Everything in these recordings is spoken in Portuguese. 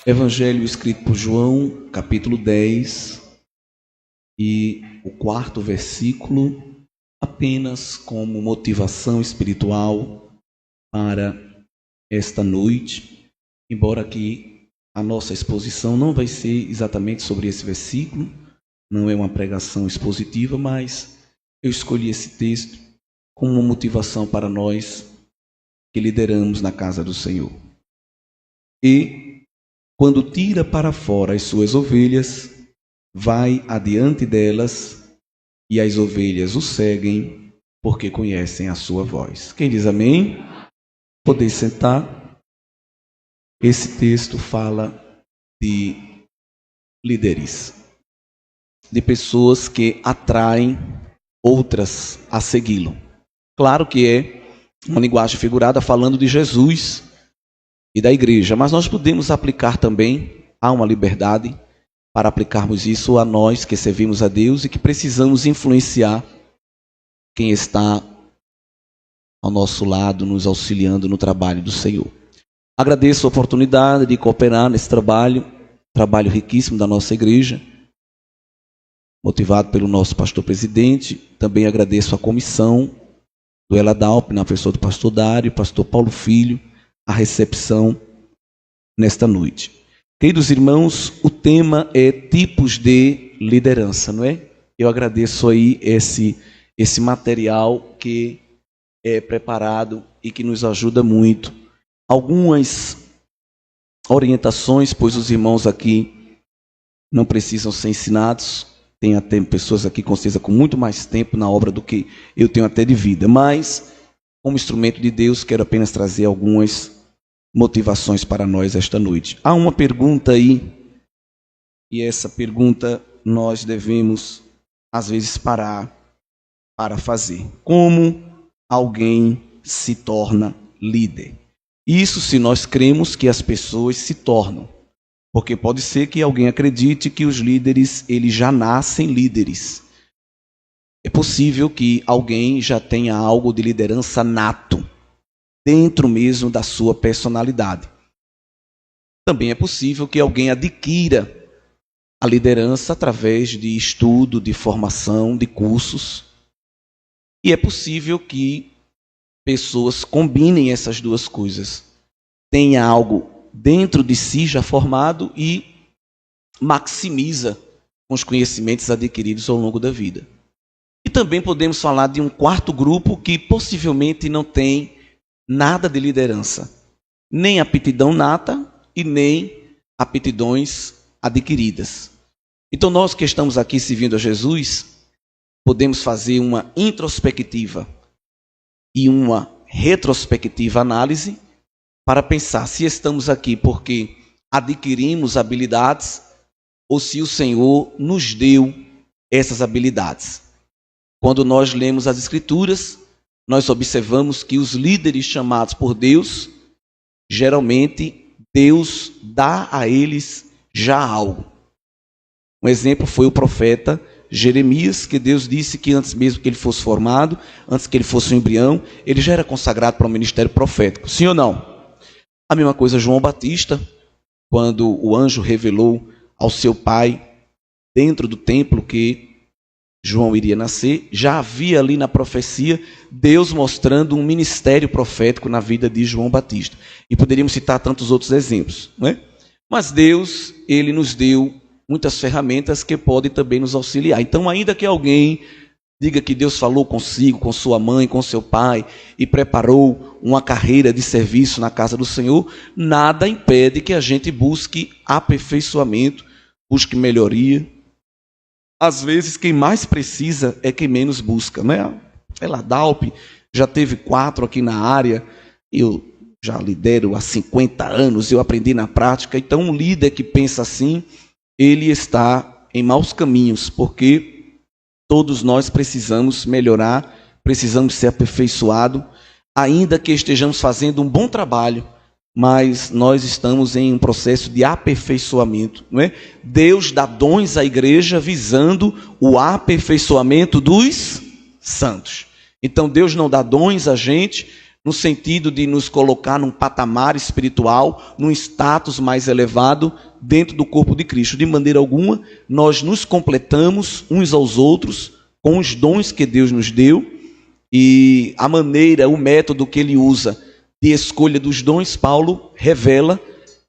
Evangelho escrito por João, capítulo 10, e o 4º versículo, apenas como motivação espiritual para esta noite, embora aqui a nossa exposição não vai ser exatamente sobre esse versículo, não é uma pregação expositiva, mas eu escolhi esse texto como uma motivação para nós que lideramos na casa do Senhor. E quando tira para fora as suas ovelhas, vai adiante delas, e as ovelhas o seguem, porque conhecem a sua voz. Quem diz amém? Poder sentar. Esse texto fala de líderes, de pessoas que atraem outras a segui-lo. Claro que é uma linguagem figurada falando de Jesus e da igreja, mas nós podemos aplicar também, há uma liberdade para aplicarmos isso a nós que servimos a Deus e que precisamos influenciar quem está ao nosso lado, nos auxiliando no trabalho do Senhor. Agradeço a oportunidade de cooperar nesse trabalho riquíssimo da nossa igreja, motivado pelo nosso pastor presidente. Também agradeço a comissão do Eladalp, na pessoa do pastor Dário, pastor Paulo Filho, a recepção nesta noite. Queridos irmãos, o tema é tipos de liderança, não é? Eu agradeço aí esse material que é preparado e que nos ajuda muito. Algumas orientações, pois os irmãos aqui não precisam ser ensinados. Tem até pessoas aqui com certeza com muito mais tempo na obra do que eu tenho até de vida. Mas, como instrumento de Deus, quero apenas trazer algumas motivações para nós esta noite. Há uma pergunta aí, e essa pergunta nós devemos, às vezes, parar para fazer. Como alguém se torna líder? Isso se nós cremos que as pessoas se tornam. Porque pode ser que alguém acredite que os líderes, eles já nascem líderes. É possível que alguém já tenha algo de liderança nato, dentro mesmo da sua personalidade. Também é possível que alguém adquira a liderança através de estudo, de formação, de cursos. E é possível que pessoas combinem essas duas coisas. Tenha algo dentro de si já formado e maximiza com os conhecimentos adquiridos ao longo da vida. E também podemos falar de um quarto grupo que possivelmente não tem nada de liderança, nem aptidão nata e nem aptidões adquiridas. Então nós que estamos aqui servindo a Jesus, podemos fazer uma introspectiva e uma retrospectiva análise para pensar se estamos aqui porque adquirimos habilidades ou se o Senhor nos deu essas habilidades. Quando nós lemos as Escrituras, nós observamos que os líderes chamados por Deus, geralmente Deus dá a eles já algo. Um exemplo foi o profeta Jeremias, que Deus disse que antes mesmo que ele fosse formado, antes que ele fosse um embrião, ele já era consagrado para o ministério profético. Sim ou não? A mesma coisa João Batista, quando o anjo revelou ao seu pai, dentro do templo, que João iria nascer, já havia ali na profecia Deus mostrando um ministério profético na vida de João Batista. E poderíamos citar tantos outros exemplos, não é? Mas Deus, ele nos deu muitas ferramentas que podem também nos auxiliar. Então, ainda que alguém diga que Deus falou consigo, com sua mãe, com seu pai, e preparou uma carreira de serviço na casa do Senhor, nada impede que a gente busque aperfeiçoamento, busque melhoria. Às vezes, quem mais precisa é quem menos busca, né? Ela Dalp já teve 4 aqui na área, eu já lidero há 50 anos, eu aprendi na prática. Então, um líder que pensa assim, ele está em maus caminhos, porque todos nós precisamos melhorar, precisamos ser aperfeiçoados, ainda que estejamos fazendo um bom trabalho, mas nós estamos em um processo de aperfeiçoamento, não é? Deus dá dons à igreja visando o aperfeiçoamento dos santos. Então Deus não dá dons a gente no sentido de nos colocar num patamar espiritual, num status mais elevado dentro do corpo de Cristo. De maneira alguma, nós nos completamos uns aos outros com os dons que Deus nos deu, e a maneira, o método que ele usa de escolha dos dons, Paulo revela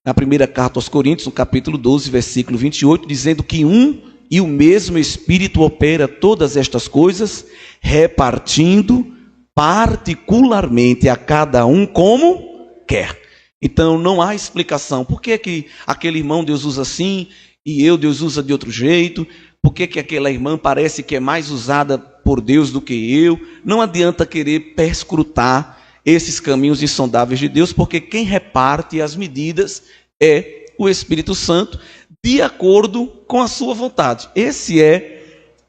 na primeira carta aos Coríntios, no capítulo 12, versículo 28, dizendo que um e o mesmo Espírito opera todas estas coisas, repartindo particularmente a cada um como quer. Então não há explicação. Por que que aquele irmão Deus usa assim e Deus usa de outro jeito? Por que que aquela irmã parece que é mais usada por Deus do que eu? Não adianta querer perscrutar esses caminhos insondáveis de Deus, porque quem reparte as medidas é o Espírito Santo, de acordo com a sua vontade. Esse é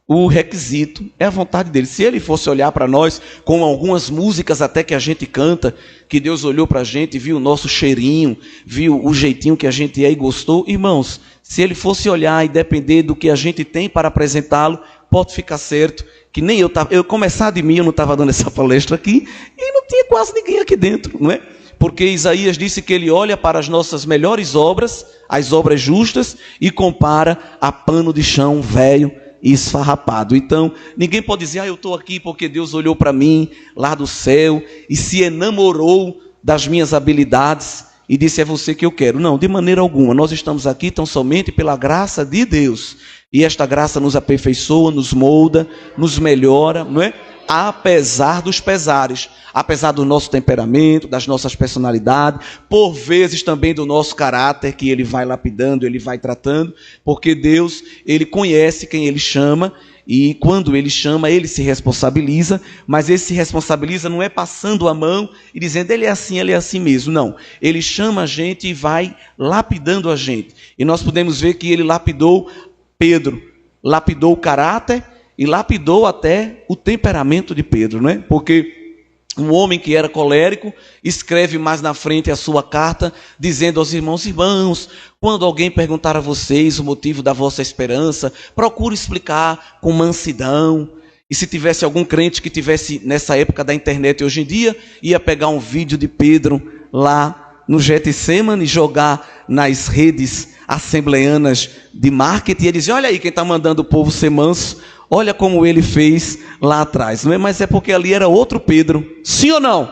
o requisito, é a vontade dele. Se ele fosse olhar para nós, com algumas músicas até que a gente canta, que Deus olhou para a gente, viu o nosso cheirinho, viu o jeitinho que a gente é e gostou, irmãos, se ele fosse olhar e depender do que a gente tem para apresentá-lo, pode ficar certo que nem eu começar de mim, eu não estava dando essa palestra aqui, e não tinha quase ninguém aqui dentro, não é? Porque Isaías disse que ele olha para as nossas melhores obras, as obras justas, e compara a pano de chão velho e esfarrapado. Então, ninguém pode dizer, eu estou aqui porque Deus olhou para mim lá do céu e se enamorou das minhas habilidades e disse, é você que eu quero. Não, de maneira alguma. Nós estamos aqui tão somente pela graça de Deus. E esta graça nos aperfeiçoa, nos molda, nos melhora, não é? Apesar dos pesares, apesar do nosso temperamento, das nossas personalidades, por vezes também do nosso caráter, que ele vai lapidando, ele vai tratando, porque Deus, ele conhece quem ele chama, e quando ele chama, ele se responsabiliza, mas ele se responsabiliza não é passando a mão e dizendo, ele é assim mesmo, não. Ele chama a gente e vai lapidando a gente. E nós podemos ver que ele lapidou Pedro, lapidou o caráter, e lapidou até o temperamento de Pedro, não é? Porque um homem que era colérico escreve mais na frente a sua carta, dizendo aos irmãos, quando alguém perguntar a vocês o motivo da vossa esperança, procure explicar com mansidão. E se tivesse algum crente que tivesse nessa época da internet hoje em dia, ia pegar um vídeo de Pedro lá no Getsemane, jogar nas redes assembleanas de marketing e dizer, olha aí quem está mandando o povo ser manso, olha como ele fez lá atrás, não é? Mas é porque ali era outro Pedro, sim ou não?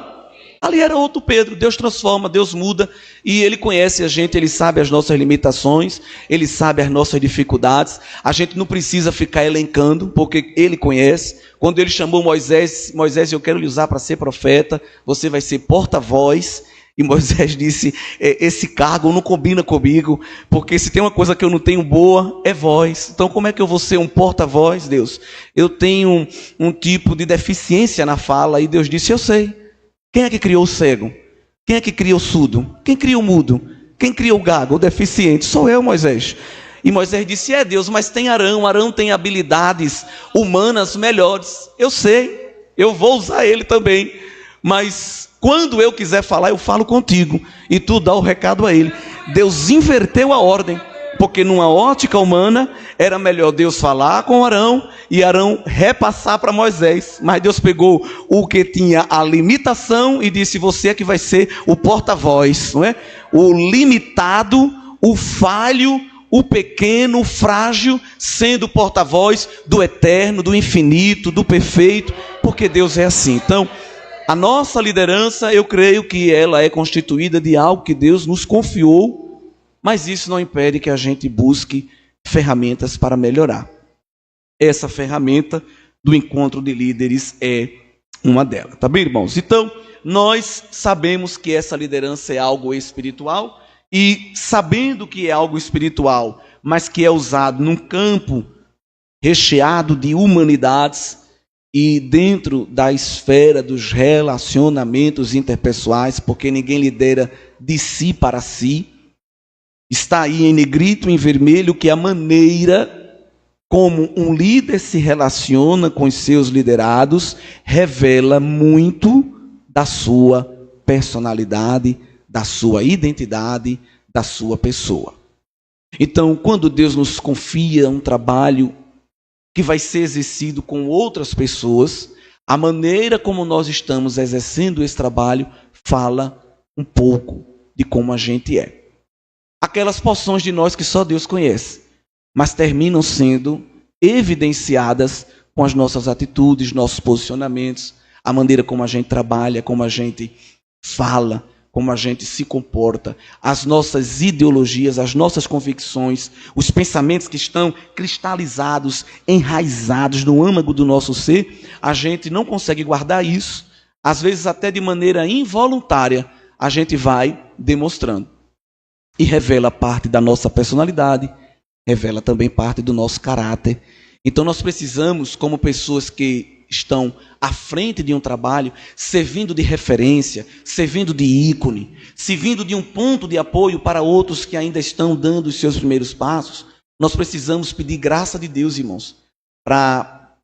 Ali era outro Pedro. Deus transforma, Deus muda, e ele conhece a gente, ele sabe as nossas limitações, ele sabe as nossas dificuldades. A gente não precisa ficar elencando, porque ele conhece. Quando ele chamou Moisés, eu quero lhe usar para ser profeta, você vai ser porta-voz. E Moisés disse, esse cargo não combina comigo, porque se tem uma coisa que eu não tenho boa, é voz. Então como é que eu vou ser um porta-voz, Deus? Eu tenho um tipo de deficiência na fala, e Deus disse, eu sei. Quem é que criou o cego? Quem é que criou o surdo? Quem criou o mudo? Quem criou o gago, o deficiente? Sou eu, Moisés. E Moisés disse, Deus, mas tem Arão tem habilidades humanas melhores. Eu sei, eu vou usar ele também, mas quando eu quiser falar, eu falo contigo, e tu dá o recado a ele. Deus inverteu a ordem, porque numa ótica humana, era melhor Deus falar com Arão, e Arão repassar para Moisés. Mas Deus pegou o que tinha a limitação, e disse, você é que vai ser o porta-voz, não é? O limitado, o falho, o pequeno, o frágil, sendo o porta-voz do eterno, do infinito, do perfeito, porque Deus é assim. Então, a nossa liderança, eu creio que ela é constituída de algo que Deus nos confiou, mas isso não impede que a gente busque ferramentas para melhorar. Essa ferramenta do encontro de líderes é uma delas, tá bem, irmãos? Então, nós sabemos que essa liderança é algo espiritual, e sabendo que é algo espiritual, mas que é usado num campo recheado de humanidades, e dentro da esfera dos relacionamentos interpessoais, porque ninguém lidera de si para si, está aí em negrito, em vermelho, que a maneira como um líder se relaciona com os seus liderados revela muito da sua personalidade, da sua identidade, da sua pessoa. Então, quando Deus nos confia um trabalho que vai ser exercido com outras pessoas, A maneira como nós estamos exercendo esse trabalho fala um pouco de como a gente é. Aquelas porções de nós que só Deus conhece, mas terminam sendo evidenciadas com as nossas atitudes, nossos posicionamentos, a maneira como a gente trabalha, como a gente fala, como a gente se comporta, as nossas ideologias, as nossas convicções, os pensamentos que estão cristalizados, enraizados no âmago do nosso ser, a gente não consegue guardar isso, às vezes até de maneira involuntária, a gente vai demonstrando. E revela parte da nossa personalidade, revela também parte do nosso caráter. Então nós precisamos, como pessoas que estão à frente de um trabalho, servindo de referência, servindo de ícone, servindo de um ponto de apoio para outros que ainda estão dando os seus primeiros passos, nós precisamos pedir graça de Deus, irmãos, para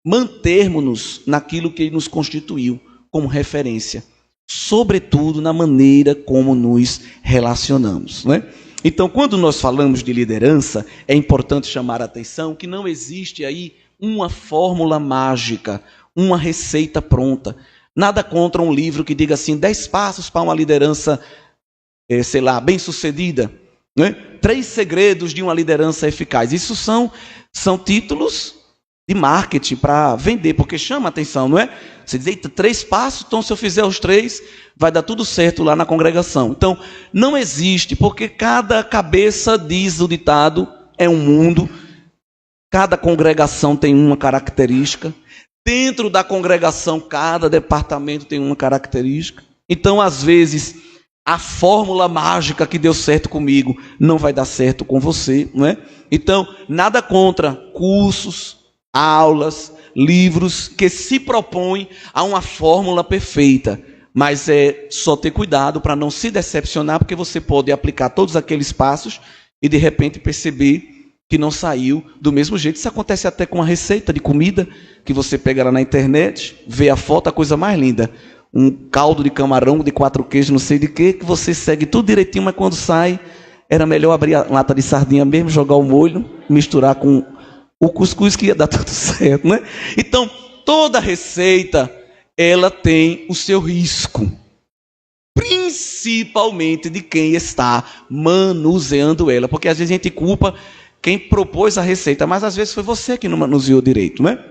mantermos-nos naquilo que Ele nos constituiu como referência, sobretudo na maneira como nos relacionamos, né? Então, quando nós falamos de liderança, é importante chamar a atenção que não existe aí uma fórmula mágica, uma receita pronta. Nada contra um livro que diga assim, 10 passos para uma liderança, bem-sucedida, né? 3 segredos de uma liderança eficaz. Isso são títulos de marketing para vender, porque chama a atenção, não é? Você diz, eita, 3 passos, então se eu fizer os 3, vai dar tudo certo lá na congregação. Então, não existe, porque cada cabeça, diz o ditado, é um mundo. Cada congregação tem uma característica. Dentro da congregação, cada departamento tem uma característica. Então, às vezes, a fórmula mágica que deu certo comigo não vai dar certo com você, não é? Então, nada contra cursos, aulas, livros que se propõem a uma fórmula perfeita. Mas é só ter cuidado para não se decepcionar, porque você pode aplicar todos aqueles passos e, de repente, perceber que não saiu do mesmo jeito. Isso acontece até com uma receita de comida que você pega lá na internet, vê a foto, a coisa mais linda. Um caldo de camarão de 4 queijos, não sei de quê, que você segue tudo direitinho, mas quando sai, era melhor abrir a lata de sardinha mesmo, jogar o molho, misturar com o cuscuz que ia dar tudo certo, né? Então, toda receita, ela tem o seu risco. Principalmente de quem está manuseando ela. Porque às vezes a gente culpa quem propôs a receita, mas às vezes foi você que não manuseou direito, não é?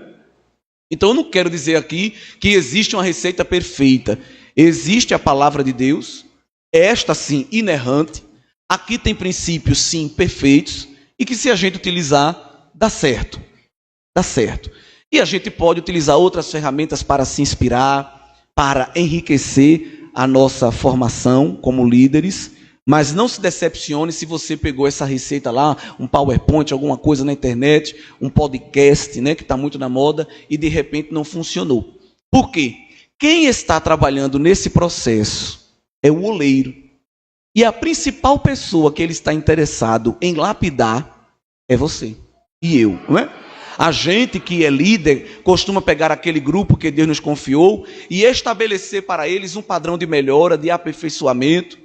Então eu não quero dizer aqui que existe uma receita perfeita. Existe a palavra de Deus, esta sim, inerrante. Aqui tem princípios sim, perfeitos, e que se a gente utilizar, dá certo. Dá certo. E a gente pode utilizar outras ferramentas para se inspirar, para enriquecer a nossa formação como líderes. Mas não se decepcione se você pegou essa receita lá, um PowerPoint, alguma coisa na internet, um podcast, né, que está muito na moda, e de repente não funcionou. Por quê? Quem está trabalhando nesse processo é o oleiro. E a principal pessoa que ele está interessado em lapidar é você e eu, não é? A gente que é líder costuma pegar aquele grupo que Deus nos confiou e estabelecer para eles um padrão de melhora, de aperfeiçoamento.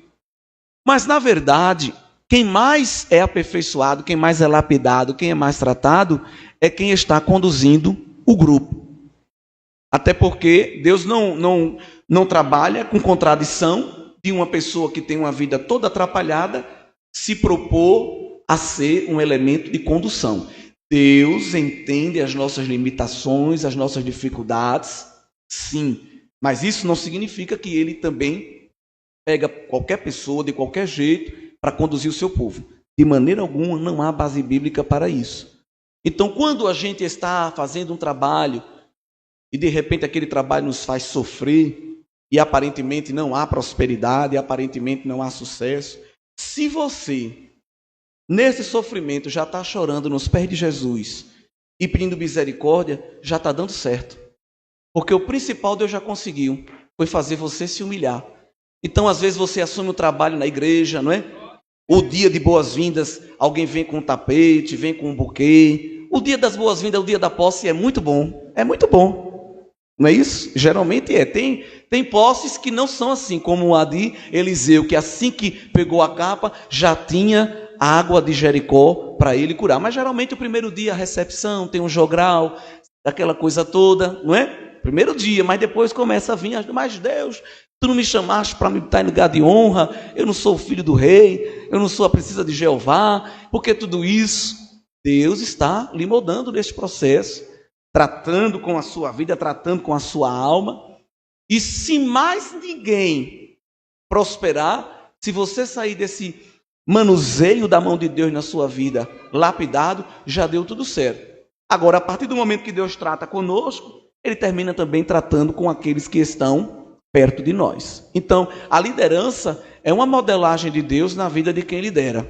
Mas, na verdade, quem mais é aperfeiçoado, quem mais é lapidado, quem é mais tratado, é quem está conduzindo o grupo. Até porque Deus não trabalha com contradição de uma pessoa que tem uma vida toda atrapalhada se propor a ser um elemento de condução. Deus entende as nossas limitações, as nossas dificuldades, sim. Mas isso não significa que Ele também pega qualquer pessoa, de qualquer jeito, para conduzir o seu povo. De maneira alguma, não há base bíblica para isso. Então, quando a gente está fazendo um trabalho, e de repente aquele trabalho nos faz sofrer, e aparentemente não há prosperidade, e aparentemente não há sucesso, se você, nesse sofrimento, já está chorando nos pés de Jesus, e pedindo misericórdia, já está dando certo. Porque o principal Deus já conseguiu, foi fazer você se humilhar. Então, às vezes, você assume o trabalho na igreja, não é? O dia de boas-vindas, alguém vem com um tapete, vem com um buquê. O dia das boas-vindas, o dia da posse é muito bom. É muito bom. Não é isso? Geralmente é. Tem posses que não são assim, como a de Eliseu, que assim que pegou a capa, já tinha água de Jericó para ele curar. Mas, geralmente, o primeiro dia, a recepção, tem um jogral, aquela coisa toda, não é? Primeiro dia, mas depois começa a vir, mas Deus, tu não me chamaste para me estar em lugar de honra, eu não sou o filho do rei, eu não sou a princesa de Jeová, porque tudo isso, Deus está lhe moldando neste processo, tratando com a sua vida, tratando com a sua alma, e se mais ninguém prosperar, se você sair desse manuseio da mão de Deus na sua vida, lapidado, já deu tudo certo. Agora, a partir do momento que Deus trata conosco, Ele termina também tratando com aqueles que estão perto de nós. Então, a liderança é uma modelagem de Deus na vida de quem lidera.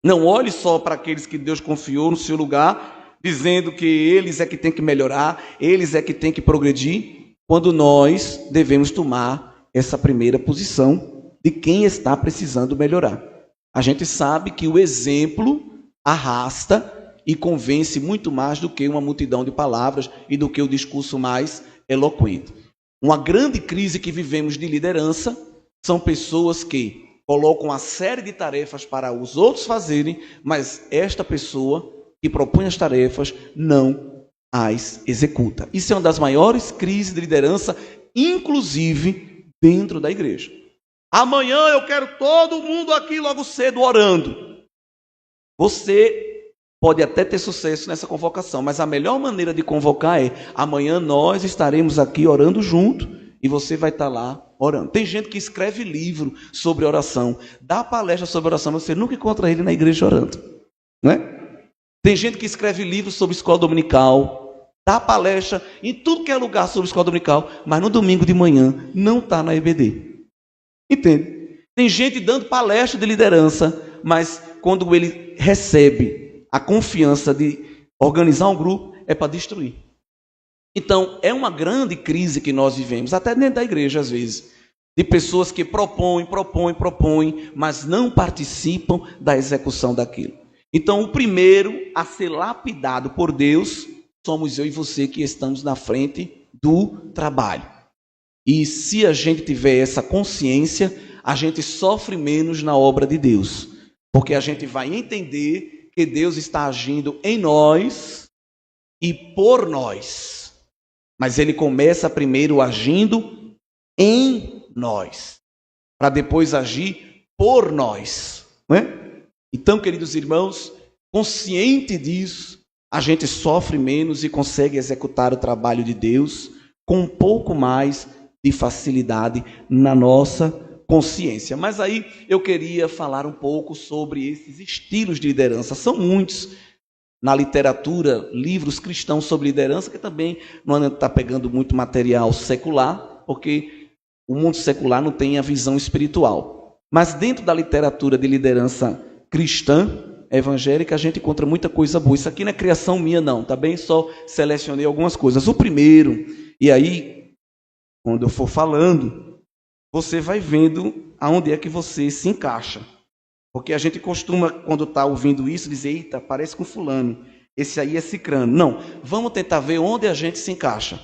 Não olhe só para aqueles que Deus confiou no seu lugar, dizendo que eles é que tem que melhorar, eles é que tem que progredir, quando nós devemos tomar essa primeira posição de quem está precisando melhorar. A gente sabe que o exemplo arrasta e convence muito mais do que uma multidão de palavras e do que o discurso mais eloquente. Uma grande crise que vivemos de liderança são pessoas que colocam uma série de tarefas para os outros fazerem, mas esta pessoa que propõe as tarefas não as executa. Isso é uma das maiores crises de liderança, inclusive dentro da igreja. Amanhã eu quero todo mundo aqui logo cedo orando. Você pode até ter sucesso nessa convocação, mas a melhor maneira de convocar é: amanhã nós estaremos aqui orando junto e você vai estar lá orando. Tem gente que escreve livro sobre oração, dá palestra sobre oração, mas você nunca encontra ele na igreja orando, não é? Tem gente que escreve livro sobre escola dominical, dá palestra em tudo que é lugar sobre escola dominical, mas no domingo de manhã não está na EBD. Entende? Tem gente dando palestra de liderança, mas quando ele recebe a confiança de organizar um grupo, é para destruir. Então, é uma grande crise que nós vivemos, até dentro da igreja às vezes, de pessoas que propõem, mas não participam da execução daquilo. Então, o primeiro a ser lapidado por Deus somos eu e você que estamos na frente do trabalho. E se a gente tiver essa consciência, a gente sofre menos na obra de Deus, porque a gente vai entender que Deus está agindo em nós e por nós. Mas Ele começa primeiro agindo em nós, para depois agir por nós, não é? Então, queridos irmãos, consciente disso, a gente sofre menos e consegue executar o trabalho de Deus com um pouco mais de facilidade na nossa consciência. Mas aí eu queria falar um pouco sobre esses estilos de liderança. São muitos na literatura, livros cristãos sobre liderança, que também não está pegando muito material secular, porque o mundo secular não tem a visão espiritual. Mas dentro da literatura de liderança cristã, evangélica, a gente encontra muita coisa boa. Isso aqui não é criação minha, não, tá bem? Só selecionei algumas coisas. O primeiro, e aí, quando eu for falando, você vai vendo aonde é que você se encaixa. Porque a gente costuma, quando está ouvindo isso, dizer: eita, parece com fulano, esse aí é cicrano. Não, vamos tentar ver onde a gente se encaixa.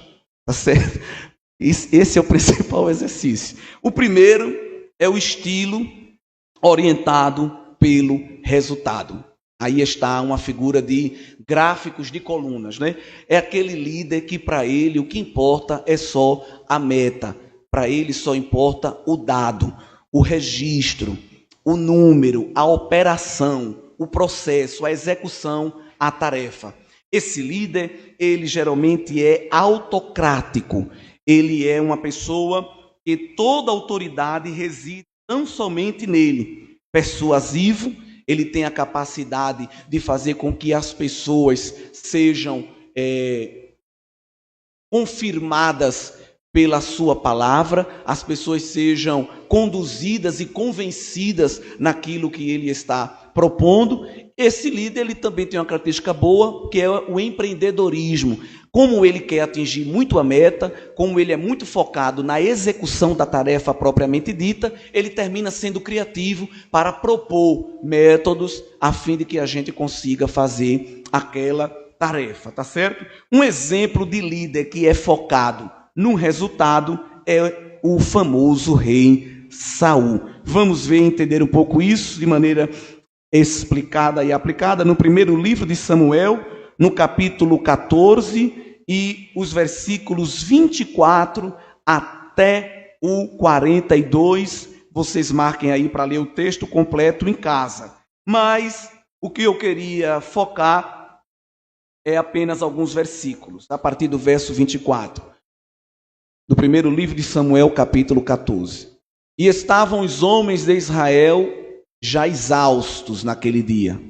Tá certo? Esse é o principal exercício. O primeiro é o estilo orientado pelo resultado. Aí está uma figura de gráficos de colunas, né? É aquele líder que para ele o que importa é só a meta. Para ele só importa o dado, o registro, o número, a operação, o processo, a execução, a tarefa. Esse líder, ele geralmente é autocrático. Ele é uma pessoa que toda autoridade reside não somente nele. Persuasivo, ele tem a capacidade de fazer com que as pessoas sejam confirmadas pela sua palavra, as pessoas sejam conduzidas e convencidas naquilo que ele está propondo. Esse líder, ele também tem uma característica boa, que é o empreendedorismo. Como ele quer atingir muito a meta, como ele é muito focado na execução da tarefa propriamente dita, ele termina sendo criativo para propor métodos a fim de que a gente consiga fazer aquela tarefa, tá certo? Um exemplo de líder que é focado no resultado é o famoso rei Saul. Vamos ver e entender um pouco isso de maneira explicada e aplicada no primeiro livro de Samuel, no capítulo 14 e os versículos 24 até o 42. Vocês marquem aí para ler o texto completo em casa. Mas o que eu queria focar é apenas alguns versículos, a partir do verso 24, do primeiro livro de Samuel, capítulo 14. E estavam os homens de Israel já exaustos naquele dia,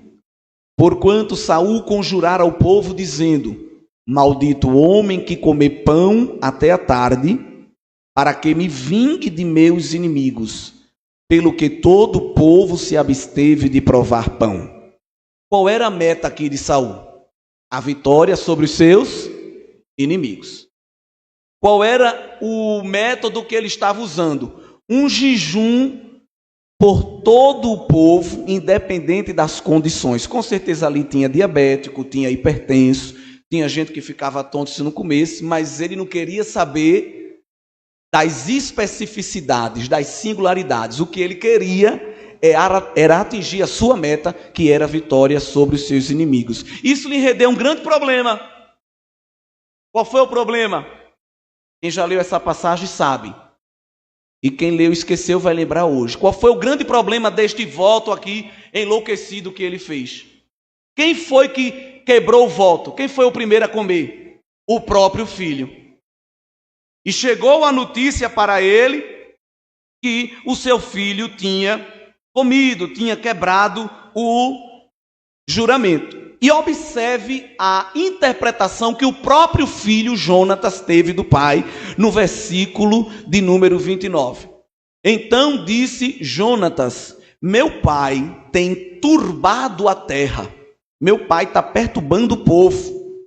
porquanto Saul conjurara ao povo, dizendo: maldito o homem que comer pão até a tarde, para que me vingue de meus inimigos, pelo que todo o povo se absteve de provar pão. Qual era a meta aqui de Saul? A vitória sobre os seus inimigos. Qual era o método que ele estava usando? Um jejum por todo o povo, independente das condições. Com certeza ali tinha diabético, tinha hipertenso, tinha gente que ficava tonto se não comesse, mas ele não queria saber das especificidades, das singularidades. O que ele queria era atingir a sua meta, que era a vitória sobre os seus inimigos. Isso lhe rendeu um grande problema. Qual foi o problema? Quem já leu essa passagem sabe. E quem leu e esqueceu vai lembrar hoje. Qual foi o grande problema deste voto aqui enlouquecido que ele fez? Quem foi que quebrou o voto? Quem foi o primeiro a comer? O próprio filho. E chegou a notícia para ele que o seu filho tinha comido, tinha quebrado o juramento. E observe a interpretação que o próprio filho Jonatas teve do pai, no versículo de número 29. Então disse Jonatas: meu pai tem turbado a terra, meu pai está perturbando o povo.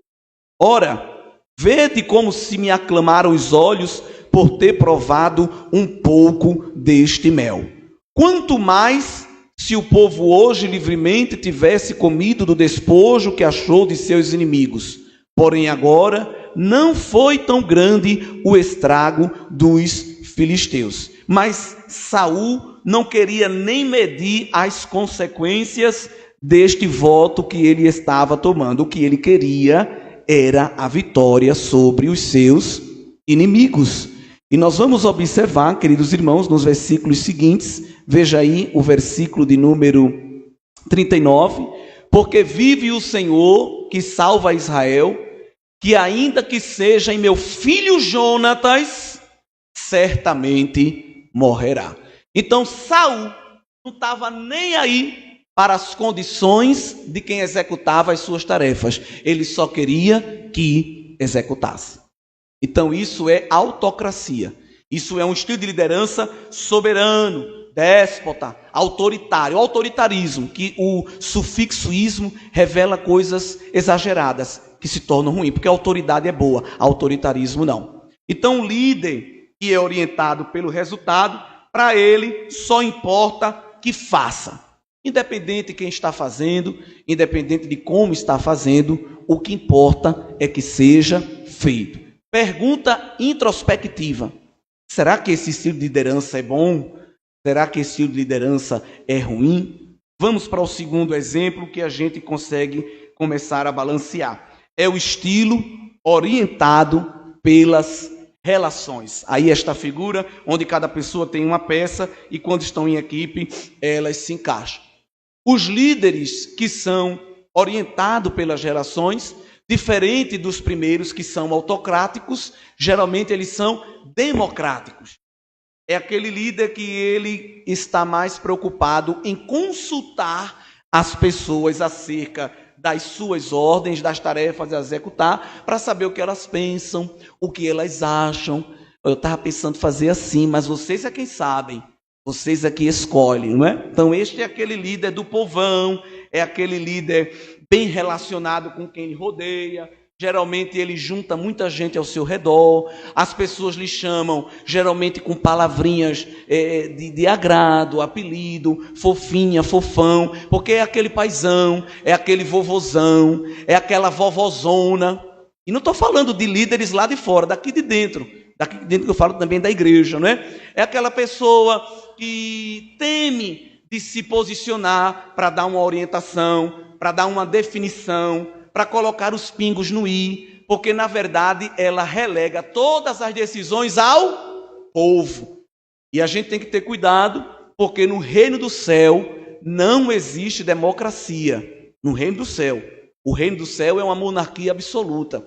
Ora, vede como se me aclamaram os olhos por ter provado um pouco deste mel. Quanto mais se o povo hoje livremente tivesse comido do despojo que achou de seus inimigos. Porém agora não foi tão grande o estrago dos filisteus. Mas Saul não queria nem medir as consequências deste voto que ele estava tomando. O que ele queria era a vitória sobre os seus inimigos. E nós vamos observar, queridos irmãos, nos versículos seguintes, veja aí o versículo de número 39, porque vive o Senhor que salva Israel, que ainda que seja em meu filho Jonatas, certamente morrerá. Então Saul não estava nem aí para as condições de quem executava as suas tarefas, ele só queria que executasse. Então isso é autocracia, isso é um estilo de liderança soberano, déspota, autoritário, autoritarismo, que o sufixo ismo revela coisas exageradas que se tornam ruins, porque a autoridade é boa, autoritarismo não. Então o líder que é orientado pelo resultado, para ele só importa que faça, independente de quem está fazendo, independente de como está fazendo, o que importa é que seja feito. Pergunta introspectiva: será que esse estilo de liderança é bom? Será que esse estilo de liderança é ruim? Vamos para o segundo exemplo que a gente consegue começar a balancear. É o estilo orientado pelas relações. Aí esta figura, onde cada pessoa tem uma peça e quando estão em equipe, elas se encaixam. Os líderes que são orientados pelas relações, diferente dos primeiros que são autocráticos, geralmente eles são democráticos. É aquele líder que ele está mais preocupado em consultar as pessoas acerca das suas ordens, das tarefas a executar, para saber o que elas pensam, o que elas acham. Eu estava pensando fazer assim, mas vocês é quem sabem, vocês é que escolhem, não é? Então este é aquele líder do povão, é aquele líder bem relacionado com quem lhe rodeia. Geralmente ele junta muita gente ao seu redor, as pessoas lhe chamam, geralmente com palavrinhas de agrado, apelido, fofinha, fofão, porque é aquele paizão, é aquele vovozão, é aquela vovozona. E não estou falando de líderes lá de fora, daqui de dentro que eu falo também da igreja, não é? É aquela pessoa que teme de se posicionar para dar uma orientação, para dar uma definição, para colocar os pingos no i, porque na verdade ela relega todas as decisões ao povo. E a gente tem que ter cuidado, porque no reino do céu não existe democracia. No reino do céu. O reino do céu é uma monarquia absoluta.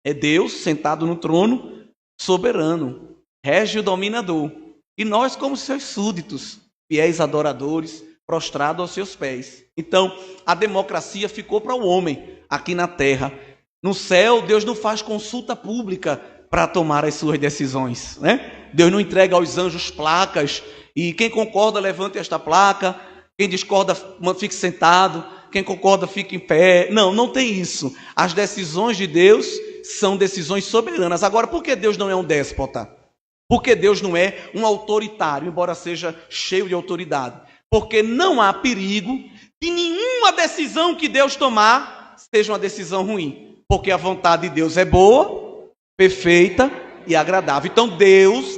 É Deus sentado no trono, soberano, rege o dominador. E nós, como seus súditos, fiéis adoradores, prostrados aos seus pés. Então, a democracia ficou para o homem aqui na terra. No céu, Deus não faz consulta pública para tomar as suas decisões, né? Deus não entrega aos anjos placas e quem concorda levante esta placa, quem discorda fique sentado, quem concorda fique em pé. Não, não tem isso. As decisões de Deus são decisões soberanas. Agora, por que Deus não é um déspota? Porque Deus não é um autoritário, embora seja cheio de autoridade. Porque não há perigo de nenhuma decisão que Deus tomar seja uma decisão ruim. Porque a vontade de Deus é boa, perfeita e agradável. Então Deus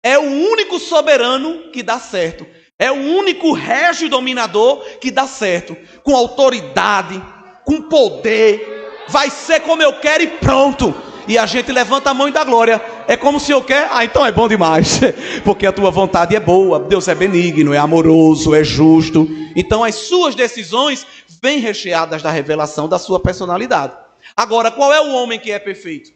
é o único soberano que dá certo. É o único régio dominador que dá certo. Com autoridade, com poder. Vai ser como eu quero e pronto. E a gente levanta a mão e dá glória. É como se eu quero, então é bom demais. Porque a tua vontade é boa. Deus é benigno, é amoroso, é justo. Então as suas decisões vêm recheadas da revelação da sua personalidade. Agora, qual é o homem que é perfeito?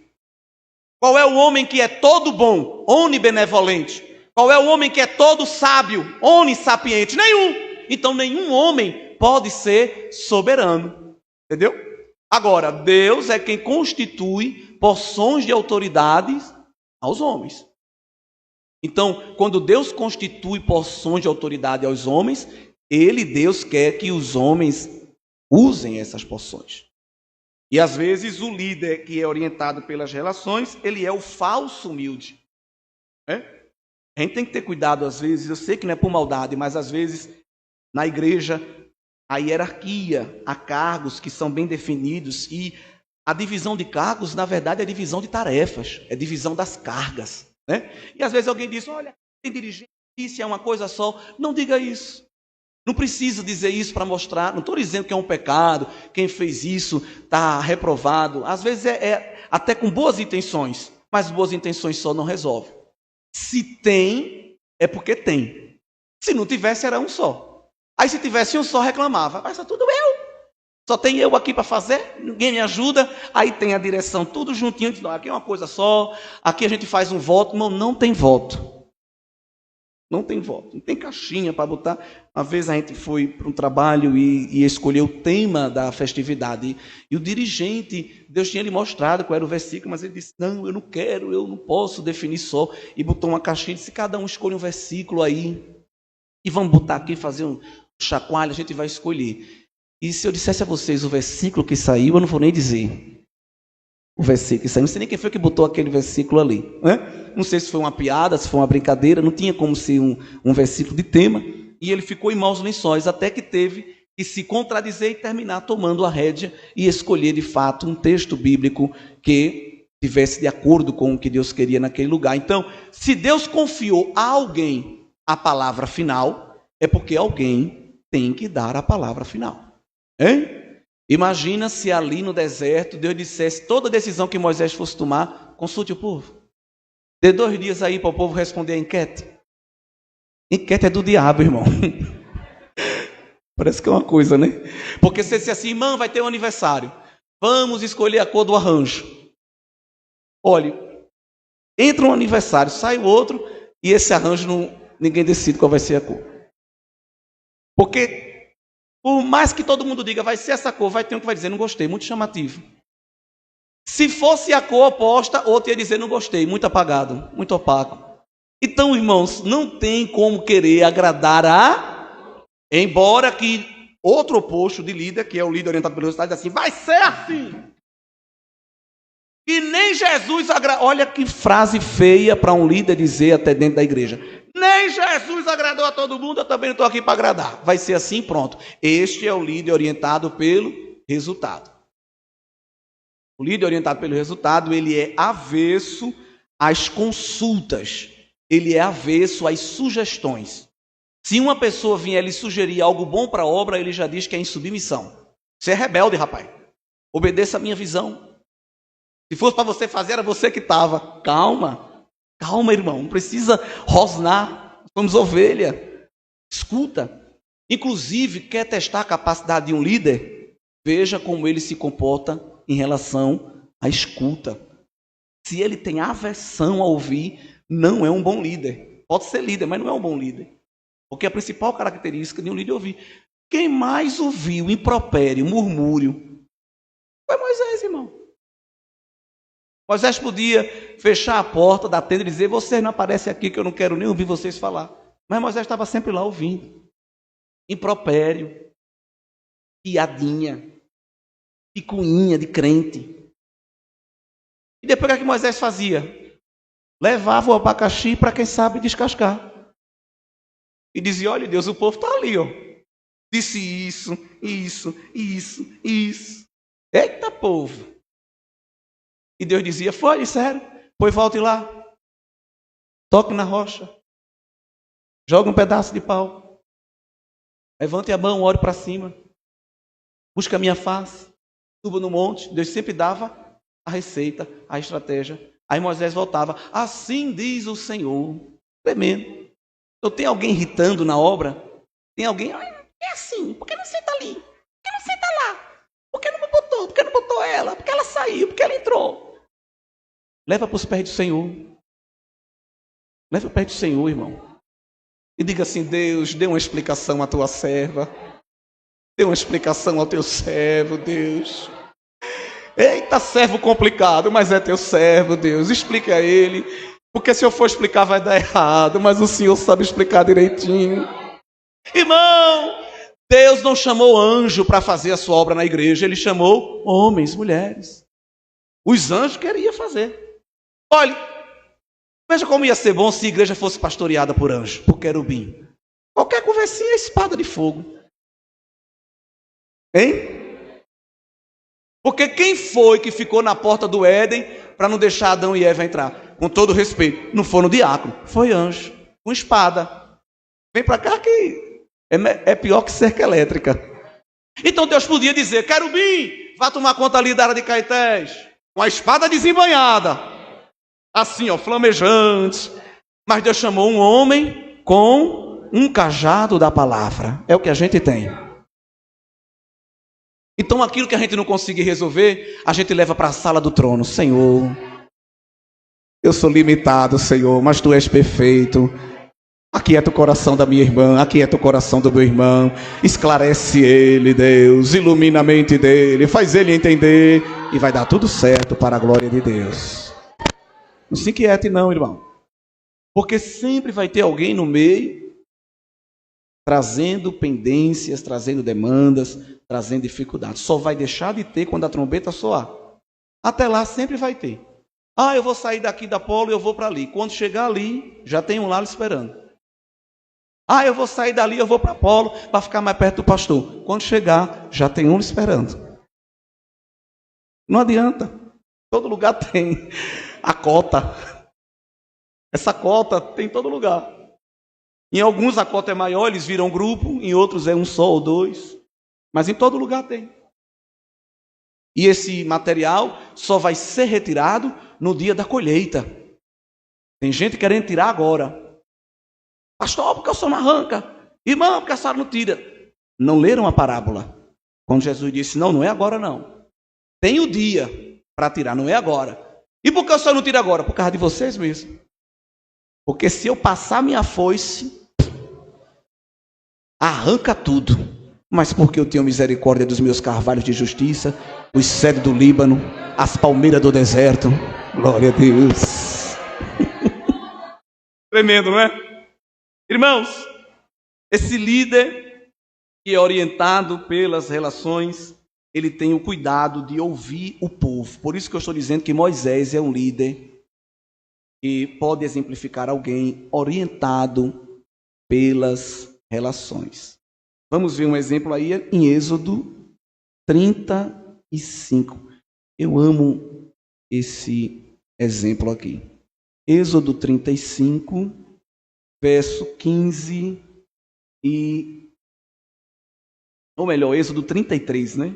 Qual é o homem que é todo bom, onibenevolente? Qual é o homem que é todo sábio, onissapiente? Nenhum. Então nenhum homem pode ser soberano. Entendeu? Agora, Deus é quem constitui porções de autoridades aos homens. Então, quando Deus constitui porções de autoridade aos homens, Deus quer que os homens usem essas porções. E às vezes o líder que é orientado pelas relações, ele é o falso humilde. A gente tem que ter cuidado às vezes, eu sei que não é por maldade, mas às vezes na igreja a hierarquia, há cargos que são bem definidos e a divisão de cargos, na verdade, é divisão de tarefas, é divisão das cargas, né? E às vezes alguém diz, olha, tem dirigente, isso é uma coisa só. Não diga isso. Não precisa dizer isso para mostrar, não estou dizendo que é um pecado, quem fez isso está reprovado. Às vezes é até com boas intenções, mas boas intenções só não resolvem. Se tem, é porque tem. Se não tivesse, era um só. Aí se tivesse um só, reclamava. Mas é tudo eu. Só tem eu aqui para fazer, ninguém me ajuda. Aí tem a direção, tudo juntinho. Não, aqui é uma coisa só, aqui a gente faz um voto. Irmão, não tem voto. Não tem voto, não tem caixinha para botar. Uma vez a gente foi para um trabalho e escolheu o tema da festividade. E o dirigente, Deus tinha lhe mostrado qual era o versículo, mas ele disse, não, eu não quero, eu não posso definir só. E botou uma caixinha e disse, cada um escolhe um versículo aí. E vamos botar aqui, fazer um chacoalho, a gente vai escolher. E se eu dissesse a vocês o versículo que saiu, eu não vou nem dizer. O versículo que saiu, não sei nem quem foi que botou aquele versículo ali, né? Não sei se foi uma piada, se foi uma brincadeira, não tinha como ser um versículo de tema, e ele ficou em maus lençóis, até que teve que se contradizer e terminar tomando a rédea e escolher de fato um texto bíblico que tivesse de acordo com o que Deus queria naquele lugar. Então, se Deus confiou a alguém a palavra final, é porque alguém tem que dar a palavra final. Hein? Imagina se ali no deserto Deus dissesse toda decisão que Moisés fosse tomar, consulte o povo. Dê 2 dias aí para o povo responder a enquete. Enquete é do diabo, irmão. Parece que é uma coisa, né? Porque se disse assim, irmão, vai ter um aniversário. Vamos escolher a cor do arranjo. Olha, entra um aniversário, sai o outro, e esse arranjo ninguém decide qual vai ser a cor. Porque por mais que todo mundo diga, vai ser essa cor, vai ter um que vai dizer, não gostei, muito chamativo. Se fosse a cor oposta, outro ia dizer, não gostei, muito apagado, muito opaco. Então, irmãos, não tem como querer agradar embora que outro oposto de líder, que é o líder orientado pelo resultado, diz assim, vai ser assim. E nem Jesus agrada. Olha que frase feia para um líder dizer até dentro da igreja. Nem Jesus agradou a todo mundo, eu também não estou aqui para agradar. Vai ser assim, pronto. Este é o líder orientado pelo resultado. O líder orientado pelo resultado, ele é avesso às consultas. Ele é avesso às sugestões. Se uma pessoa vier lhe sugerir algo bom para a obra, ele já diz que é insubmissão. Você é rebelde, rapaz. Obedeça a minha visão. Se fosse para você fazer, era você que estava. Calma, calma, irmão. Não precisa rosnar. Somos ovelha. Escuta. Inclusive, quer testar a capacidade de um líder? Veja como ele se comporta em relação à escuta. Se ele tem aversão a ouvir, não é um bom líder. Pode ser líder, mas não é um bom líder. Porque a principal característica de um líder é ouvir. Quem mais ouviu impropério, murmúrio, foi Moisés, irmão. Moisés podia fechar a porta da tenda e dizer: vocês não aparecem aqui que eu não quero nem ouvir vocês falar. Mas Moisés estava sempre lá ouvindo. Impropério, piadinha, picuinha de crente. E depois o que Moisés fazia? Levava o abacaxi para quem sabe descascar. E dizia: olha Deus, o povo está ali, ó. Disse isso. Eita povo. E Deus dizia: foi, sério. Pois volte lá. Toque na rocha. Joga um pedaço de pau. Levante a mão, ore para cima. Busca a minha face. Suba no monte. Deus sempre dava a receita, a estratégia. Aí Moisés voltava: assim diz o Senhor. Tremendo. Então tem alguém irritando na obra? Tem alguém? É assim, por que não senta ali? Por que não senta lá? Por que não me botou? Por que não botou ela? Por que ela saiu? Por que ela entrou? Leva para os pés do Senhor. Leva para os pés do Senhor, irmão. E diga assim: Deus, dê uma explicação à tua serva. Dê uma explicação ao teu servo, Deus. Eita, servo complicado, mas é teu servo, Deus. Explica a ele. Porque se eu for explicar vai dar errado, mas o Senhor sabe explicar direitinho. Irmão, Deus não chamou anjo para fazer a sua obra na igreja. Ele chamou homens, mulheres. Os anjos queriam fazer. Olha, veja como ia ser bom se a igreja fosse pastoreada por anjo, por querubim. Qualquer conversinha é espada de fogo. Hein? Porque quem foi que ficou na porta do Éden para não deixar Adão e Eva entrar? Com todo respeito, não foi no diácono, foi anjo, com espada. Vem para cá que é pior que cerca elétrica. Então Deus podia dizer: querubim, vá tomar conta ali da área de Caetés, com a espada desembainhada, assim, ó, flamejante. Mas Deus chamou um homem com um cajado da palavra. É o que a gente tem. Então aquilo que a gente não conseguir resolver, a gente leva para a sala do trono. Senhor, eu sou limitado, Senhor, mas Tu és perfeito. Aquieta o coração da minha irmã, aquieta o coração do meu irmão. Esclarece ele, Deus, ilumina a mente dele, faz ele entender e vai dar tudo certo para a glória de Deus. Não se inquiete não, irmão. Porque sempre vai ter alguém no meio trazendo pendências, trazendo demandas, trazendo dificuldades. Só vai deixar de ter quando a trombeta soar. Até lá sempre vai ter. Eu vou sair daqui da Polo e eu vou para ali. Quando chegar ali, já tem um lá esperando. Eu vou sair dali e eu vou para Polo para ficar mais perto do pastor. Quando chegar, já tem um esperando. Não adianta. Todo lugar tem a cota. Essa cota tem em todo lugar. Em alguns a cota é maior, eles viram grupo. Em outros é um só ou dois. Mas em todo lugar tem. E esse material só vai ser retirado no dia da colheita. Tem gente querendo tirar agora. Pastor, porque o senhor não arranca? Irmão, porque a senhora não tira? Não leram a parábola? Quando Jesus disse: não é agora não. Tem o dia para tirar, não é agora. E por que o senhor não tira agora? Por causa de vocês mesmo. Porque se eu passar minha foice, arranca tudo. Mas porque eu tenho misericórdia dos meus carvalhos de justiça, os cedros do Líbano, as palmeiras do deserto. Glória a Deus. Tremendo, não é? Irmãos, esse líder que é orientado pelas relações, ele tem o cuidado de ouvir o povo. Por isso que eu estou dizendo que Moisés é um líder que pode exemplificar alguém orientado pelas relações. Vamos ver um exemplo aí em Êxodo 35. Eu amo esse exemplo aqui. Êxodo 35, verso 15 ou melhor, Êxodo 33, né?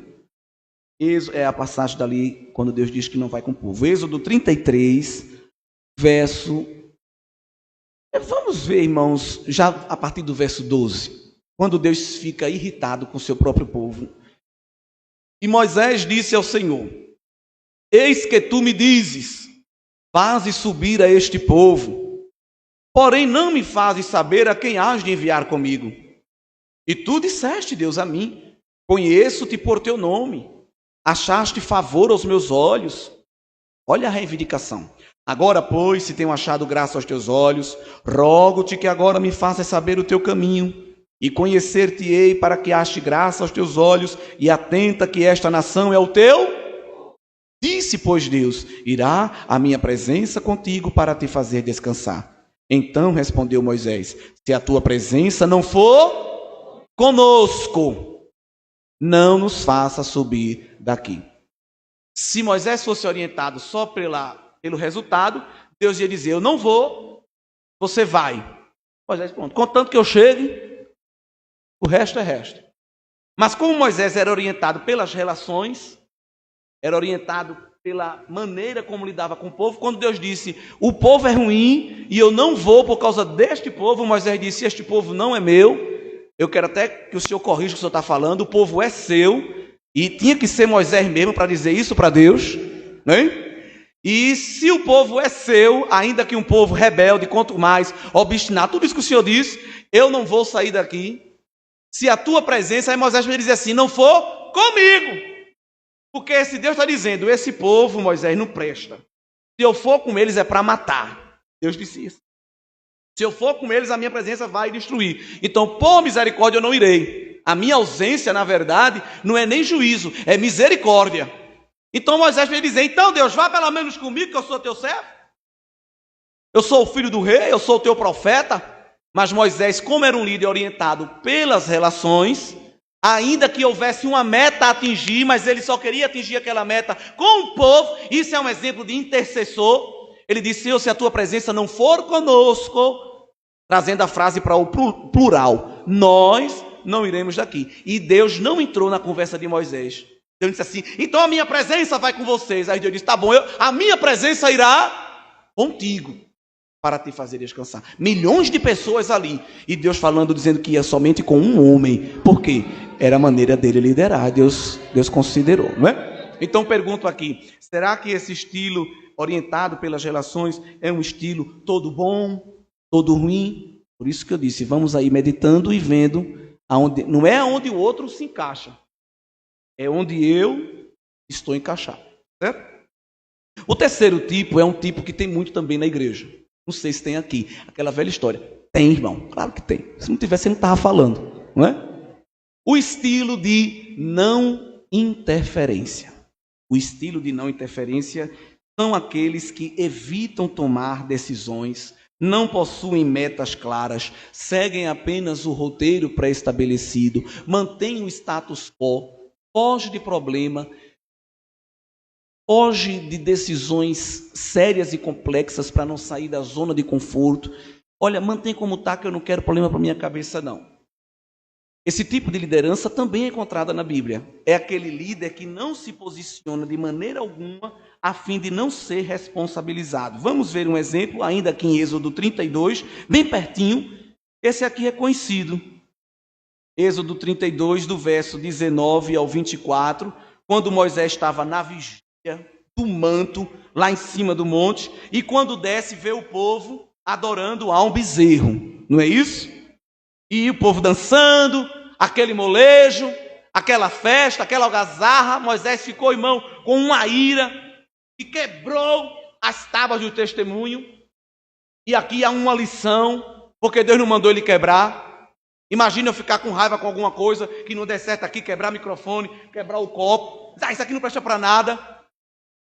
É a passagem dali, quando Deus diz que não vai com o povo. Êxodo 33, verso... Vamos ver, irmãos, já a partir do verso 12. Quando Deus fica irritado com o seu próprio povo. E Moisés disse ao Senhor: eis que tu me dizes, faze subir a este povo, porém não me fazes saber a quem hás de enviar comigo. E tu disseste, Deus, a mim: conheço-te por teu nome, achaste favor aos meus olhos. Olha a reivindicação. Agora, pois, se tenho achado graça aos teus olhos, rogo-te que agora me faças saber o teu caminho, e conhecer-te-ei para que ache graça aos teus olhos, e atenta que esta nação é o teu. Disse, pois, Deus: irá a minha presença contigo para te fazer descansar. Então respondeu Moisés: se a tua presença não for conosco, não nos faça subir daqui. Se Moisés fosse orientado só pelo resultado, Deus ia dizer: eu não vou, você vai. Moisés, pronto, contanto que eu chegue, o resto é resto. Mas como Moisés era orientado pelas relações, era orientado pela maneira como lidava com o povo, quando Deus disse: o povo é ruim e eu não vou por causa deste povo, Moisés disse: este povo não é meu, eu quero até que o senhor corrija o que o senhor está falando, o povo é seu. E tinha que ser Moisés mesmo para dizer isso para Deus, né? E se o povo é seu, ainda que um povo rebelde, quanto mais obstinado, tudo isso que o Senhor diz, eu não vou sair daqui. Se a tua presença, aí Moisés vai dizer assim: não for comigo. Porque se Deus está dizendo, esse povo, Moisés, não presta. Se eu for com eles é para matar. Deus disse isso. Se eu for com eles, a minha presença vai destruir. Então, por misericórdia, eu não irei. A minha ausência, na verdade, não é nem juízo, é misericórdia. Então Moisés veio dizer: então Deus, vá pelo menos comigo, que eu sou teu servo. Eu sou o filho do rei, eu sou o teu profeta. Mas Moisés, como era um líder orientado pelas relações, ainda que houvesse uma meta a atingir, mas ele só queria atingir aquela meta com o povo, isso é um exemplo de intercessor. Ele disse: Senhor, se a tua presença não for conosco, trazendo a frase para o plural, nós não iremos daqui. E Deus não entrou na conversa de Moisés. Deus disse assim: então a minha presença vai com vocês. Aí Deus disse: tá bom, a minha presença irá contigo para te fazer descansar. Milhões de pessoas ali. E Deus falando, dizendo que ia somente com um homem. Por quê? Era a maneira dele liderar. Deus considerou, não é? Então pergunto aqui: será que esse estilo orientado pelas relações é um estilo todo bom, todo ruim? Por isso que eu disse, vamos aí meditando e vendo aonde, não é onde o outro se encaixa, é onde eu estou encaixado, certo? O terceiro tipo é um tipo que tem muito também na igreja. Não sei se tem aqui, aquela velha história. Tem, irmão, claro que tem. Se não tivesse, ele não estava falando, não é? O estilo de não interferência. O estilo de não interferência são aqueles que evitam tomar decisões, não possuem metas claras, seguem apenas o roteiro pré-estabelecido, mantêm o status quo, foge de problema, foge de decisões sérias e complexas para não sair da zona de conforto. Olha, mantém como está, que eu não quero problema para minha cabeça, não. Esse tipo de liderança também é encontrada na Bíblia. É aquele líder que não se posiciona de maneira alguma a fim de não ser responsabilizado. Vamos ver um exemplo, ainda aqui em Êxodo 32, bem pertinho. Esse aqui é conhecido. Êxodo 32, do verso 19 ao 24, quando Moisés estava na vigília do manto, lá em cima do monte, e quando desce, vê o povo adorando a um bezerro. Não é isso? E o povo dançando, aquele molejo, aquela festa, aquela algazarra. Moisés ficou, irmão, com uma ira e quebrou as tábuas do testemunho. E aqui há uma lição, porque Deus não mandou ele quebrar. Imagina eu ficar com raiva com alguma coisa que não der certo aqui, quebrar microfone, quebrar o copo. Isso aqui não presta para nada.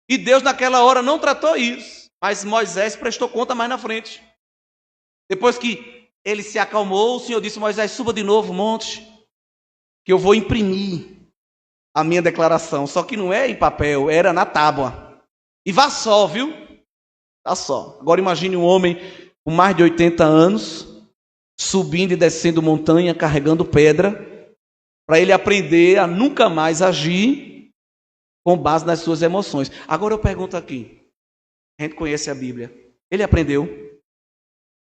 E Deus naquela hora não tratou isso. Mas Moisés prestou conta mais na frente. Depois que ele se acalmou, o Senhor disse: Moisés, suba de novo o monte, que eu vou imprimir a minha declaração. Só que não é em papel, era na tábua. E vá só, viu? Vá só. Agora imagine um homem com mais de 80 anos, subindo e descendo montanha, carregando pedra, para ele aprender a nunca mais agir com base nas suas emoções. Agora eu pergunto aqui, a gente conhece a Bíblia, ele aprendeu?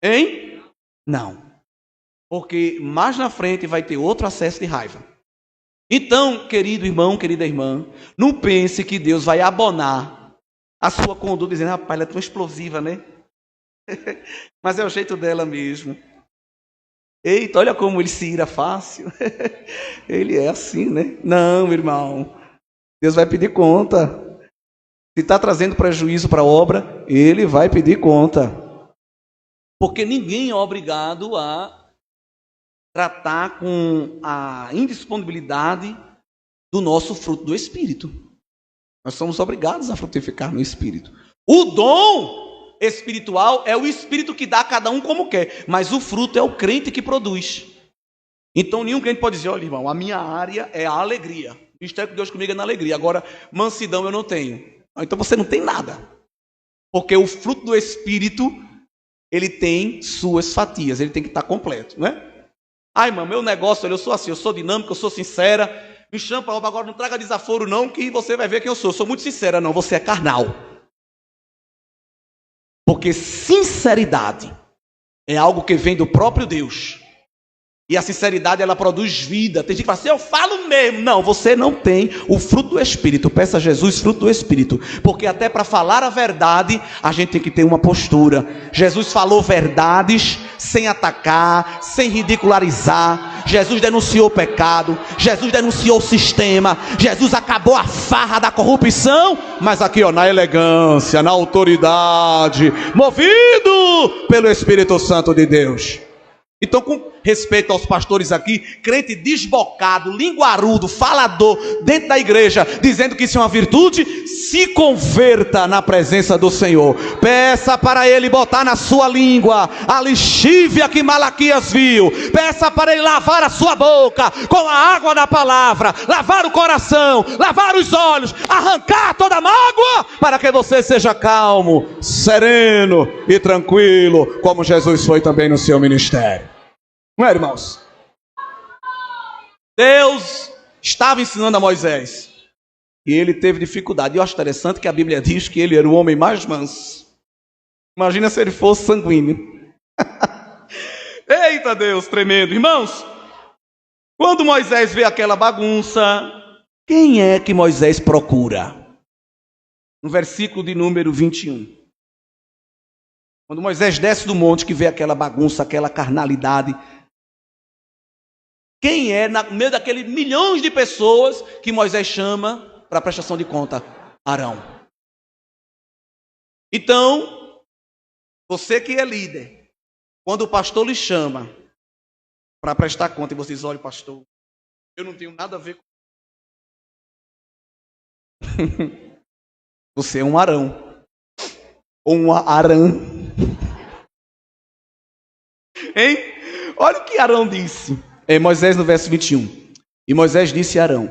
Hein? Não. Porque mais na frente vai ter outro acesso de raiva. Então, querido irmão, querida irmã, não pense que Deus vai abonar a sua conduta dizendo, rapaz, ela é tão explosiva, né? Mas é o jeito dela mesmo. Eita, olha como ele se ira fácil. Ele é assim, né? Não, irmão. Deus vai pedir conta. Se está trazendo prejuízo para a obra, ele vai pedir conta. Porque ninguém é obrigado a tratar com a indisponibilidade do nosso fruto do Espírito. Nós somos obrigados a frutificar no Espírito. O dom espiritual é o Espírito que dá a cada um como quer, mas o fruto é o crente que produz. Então nenhum crente pode dizer, olha irmão, a minha área é a alegria. O mistério de Deus comigo é na alegria. Agora, mansidão eu não tenho. Então você não tem nada. Porque o fruto do Espírito, ele tem suas fatias, ele tem que estar completo, não é? Ai, irmão, meu negócio, eu sou assim, eu sou dinâmico, eu sou sincera. Me chama para obra agora, não traga desaforo não, que você vai ver quem eu sou. Eu sou muito sincera, não, você é carnal. Porque sinceridade é algo que vem do próprio Deus. E a sinceridade, ela produz vida. Tem gente que fala assim, eu falo mesmo. Não, você não tem o fruto do Espírito. Peça a Jesus fruto do Espírito. Porque até para falar a verdade, a gente tem que ter uma postura. Jesus falou verdades sem atacar, sem ridicularizar. Jesus denunciou o pecado. Jesus denunciou o sistema. Jesus acabou a farra da corrupção. Mas aqui, ó, na elegância, na autoridade, movido pelo Espírito Santo de Deus. Então, com respeito aos pastores aqui, crente desbocado, linguarudo, falador, dentro da igreja, dizendo que isso é uma virtude, se converta na presença do Senhor. Peça para ele botar na sua língua a lexívia que Malaquias viu. Peça para ele lavar a sua boca com a água da palavra, lavar o coração, lavar os olhos, arrancar toda a mágoa, para que você seja calmo, sereno e tranquilo, como Jesus foi também no seu ministério. Não é, irmãos? Deus estava ensinando a Moisés e ele teve dificuldade. E eu acho interessante que a Bíblia diz que ele era o homem mais manso. Imagina se ele fosse sanguíneo. Eita Deus, tremendo. Irmãos, quando Moisés vê aquela bagunça, quem é que Moisés procura? No versículo de número 21. Quando Moisés desce do monte, que vê aquela bagunça, aquela carnalidade, quem é, no meio daqueles milhões de pessoas que Moisés chama para prestação de conta? Arão. Então, você que é líder, quando o pastor lhe chama para prestar conta, e você diz, olha pastor, eu não tenho nada a ver com... Você é um Arão. Ou um Arã. Hein? Olha o que Arão disse. É Moisés no verso 21. E Moisés disse a Arão,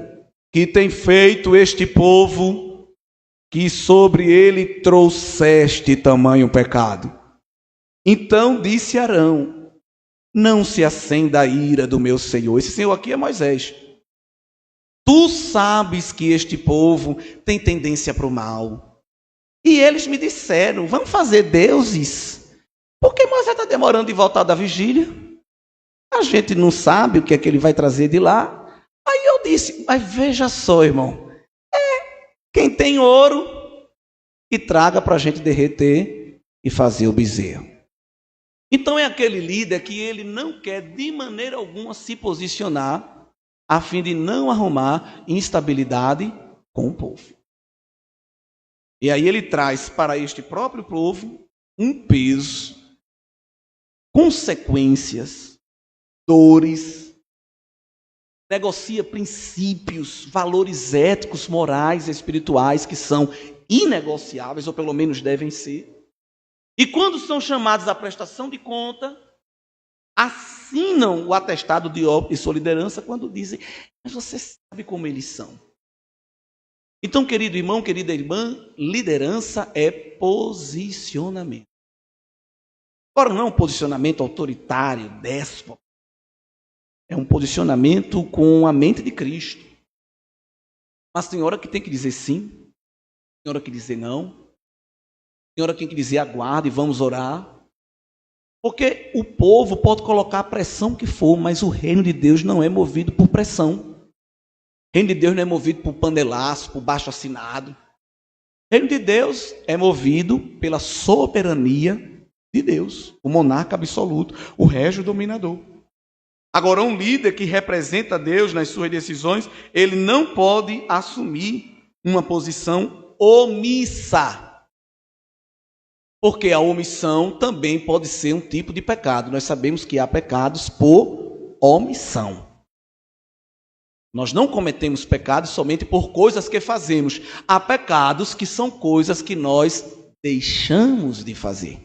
que tem feito este povo, que sobre ele trouxeste tamanho pecado. Então disse Arão, não se acenda a ira do meu Senhor. Esse Senhor aqui é Moisés. Tu sabes que este povo tem tendência para o mal. E eles me disseram, vamos fazer deuses. Por que Moisés está demorando de voltar da vigília? A gente não sabe o que é que ele vai trazer de lá. Aí eu disse, mas veja só, irmão. Quem tem ouro, que traga para a gente derreter e fazer o bezerro. Então é aquele líder que ele não quer de maneira alguma se posicionar a fim de não arrumar instabilidade com o povo. E aí ele traz para este próprio povo um peso, consequências, dores, negocia princípios, valores éticos, morais, espirituais que são inegociáveis, ou pelo menos devem ser. E quando são chamados à prestação de conta, assinam o atestado de óbito e sua liderança quando dizem, mas você sabe como eles são. Então, querido irmão, querida irmã, liderança é posicionamento. Agora, não é um posicionamento autoritário, déspota. É um posicionamento com a mente de Cristo. Mas tem hora que tem que dizer sim, tem hora que dizer não, tem hora que tem que dizer aguarde, vamos orar. Porque o povo pode colocar a pressão que for, mas o reino de Deus não é movido por pressão. O reino de Deus não é movido por panelaço, por baixo assinado. O reino de Deus é movido pela soberania de Deus, o monarca absoluto, o régio dominador. Agora, um líder que representa Deus nas suas decisões, ele não pode assumir uma posição omissa. Porque a omissão também pode ser um tipo de pecado. Nós sabemos que há pecados por omissão. Nós não cometemos pecados somente por coisas que fazemos. Há pecados que são coisas que nós deixamos de fazer.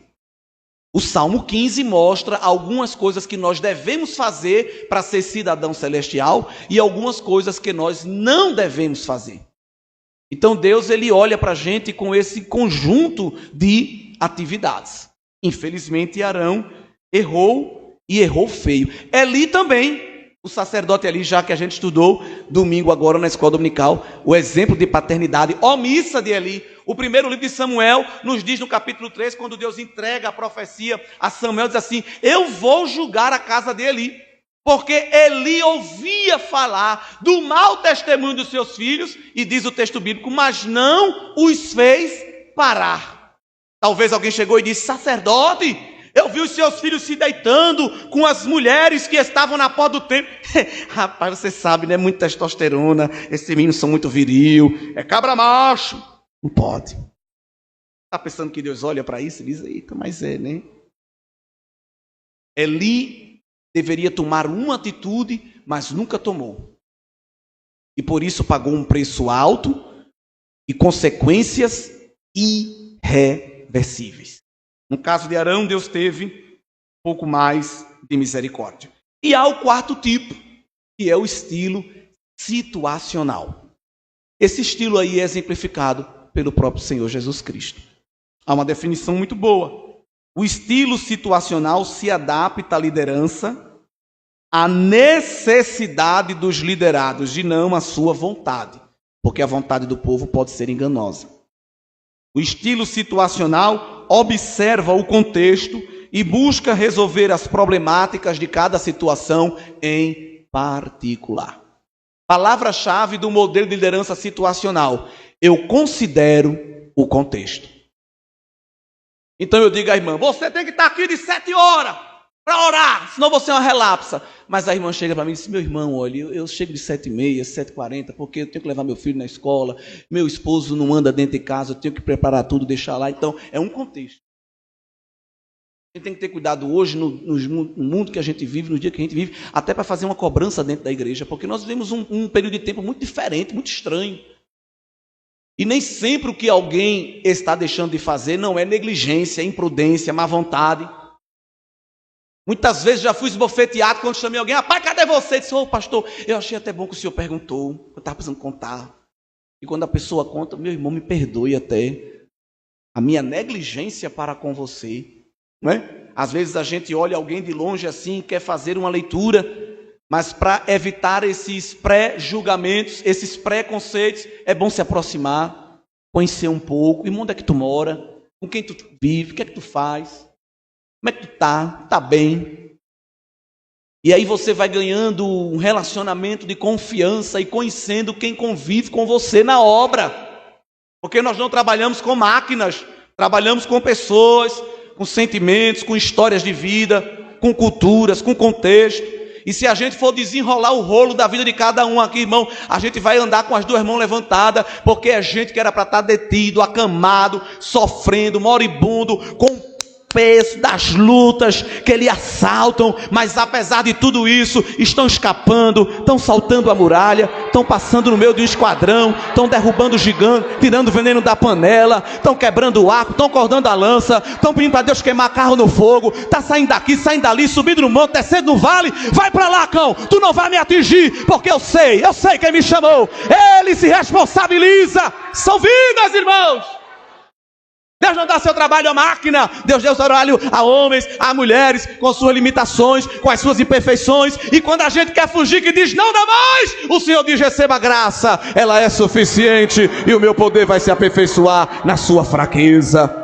O Salmo 15 mostra algumas coisas que nós devemos fazer para ser cidadão celestial e algumas coisas que nós não devemos fazer. Então Deus, ele olha para a gente com esse conjunto de atividades. Infelizmente, Arão errou e errou feio. Eli também, o sacerdote Eli, já que a gente estudou domingo agora na escola dominical, o exemplo de paternidade omissa de Eli. O primeiro livro de Samuel nos diz no capítulo 3, quando Deus entrega a profecia a Samuel, diz assim: eu vou julgar a casa de Eli, porque Eli ouvia falar do mau testemunho dos seus filhos, e diz o texto bíblico, mas não os fez parar. Talvez alguém chegou e disse: sacerdote, eu vi os seus filhos se deitando com as mulheres que estavam na porta do templo. Rapaz, você sabe, né? Muita testosterona, esses meninos são muito viril, é cabra macho. Não pode. Está pensando que Deus olha para isso e diz: eita, mas é, né? Eli deveria tomar uma atitude, mas nunca tomou. E por isso pagou um preço alto e consequências irreversíveis. No caso de Arão, Deus teve um pouco mais de misericórdia. E há o quarto tipo, que é o estilo situacional. Esse estilo aí é exemplificado pelo próprio Senhor Jesus Cristo. Há uma definição muito boa. O estilo situacional se adapta à liderança, à necessidade dos liderados, e não à sua vontade, porque a vontade do povo pode ser enganosa. O estilo situacional observa o contexto e busca resolver as problemáticas de cada situação em particular. Palavra-chave do modelo de liderança situacional: eu considero o contexto. Então eu digo à irmã: você tem que estar aqui de 7 horas para orar, senão você é uma relapsa. Mas a irmã chega para mim e diz: meu irmão, olha, eu chego de 7h30, 7h40, porque eu tenho que levar meu filho na escola, meu esposo não anda dentro de casa, eu tenho que preparar tudo, deixar lá. Então é um contexto. A gente tem que ter cuidado hoje no mundo que a gente vive, no dia que a gente vive, até para fazer uma cobrança dentro da igreja, porque nós vivemos um período de tempo muito diferente, muito estranho. E nem sempre o que alguém está deixando de fazer não é negligência, imprudência, má vontade. Muitas vezes já fui esbofeteado quando chamei alguém: rapaz, cadê você? Eu disse: ô pastor, eu achei até bom que o senhor perguntou, eu estava precisando contar. E quando a pessoa conta: meu irmão, me perdoe até a minha negligência para com você. Não é? Às vezes a gente olha alguém de longe assim, quer fazer uma leitura, mas para evitar esses pré-julgamentos, esses preconceitos, é bom se aproximar, conhecer um pouco. Irmão, onde é que tu mora? Com quem tu vive? O que é que tu faz? Como é que tu tá? Tá bem? E aí você vai ganhando um relacionamento de confiança e conhecendo quem convive com você na obra. Porque nós não trabalhamos com máquinas, trabalhamos com pessoas, com sentimentos, com histórias de vida, com culturas, com contexto. E se a gente for desenrolar o rolo da vida de cada um aqui, irmão, a gente vai andar com as 2 mãos levantadas, porque é gente que era para estar detido, acamado, sofrendo, moribundo, com peso das lutas que lhe assaltam, mas apesar de tudo isso, estão escapando, estão saltando a muralha, estão passando no meio de um esquadrão, estão derrubando o gigante, tirando o veneno da panela, estão quebrando o arco, estão cortando a lança, estão pedindo para Deus queimar carro no fogo, está saindo daqui, saindo dali, subindo no monte, descendo no vale. Vai para lá, cão, tu não vai me atingir, porque eu sei quem me chamou. Ele se responsabiliza. São vidas, irmãos. Deus não dá seu trabalho à máquina. Deus deu seu trabalho a homens, a mulheres, com suas limitações, com as suas imperfeições. E quando a gente quer fugir, que diz, não dá mais, o Senhor diz, receba a graça. Ela é suficiente e o meu poder vai se aperfeiçoar na sua fraqueza.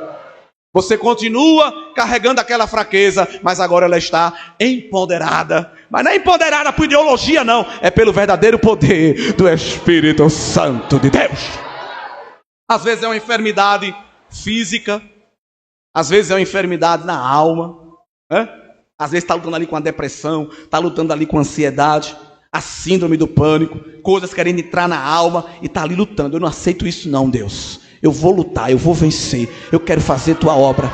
Você continua carregando aquela fraqueza, mas agora ela está empoderada. Mas não é empoderada por ideologia, não. É pelo verdadeiro poder do Espírito Santo de Deus. Às vezes é uma enfermidade física, às vezes é uma enfermidade na alma, né? Às vezes está lutando ali com a depressão, está lutando ali com a ansiedade, a síndrome do pânico, coisas querendo entrar na alma e está ali lutando. Eu não aceito isso não, Deus. Eu vou lutar, eu vou vencer, eu quero fazer tua obra.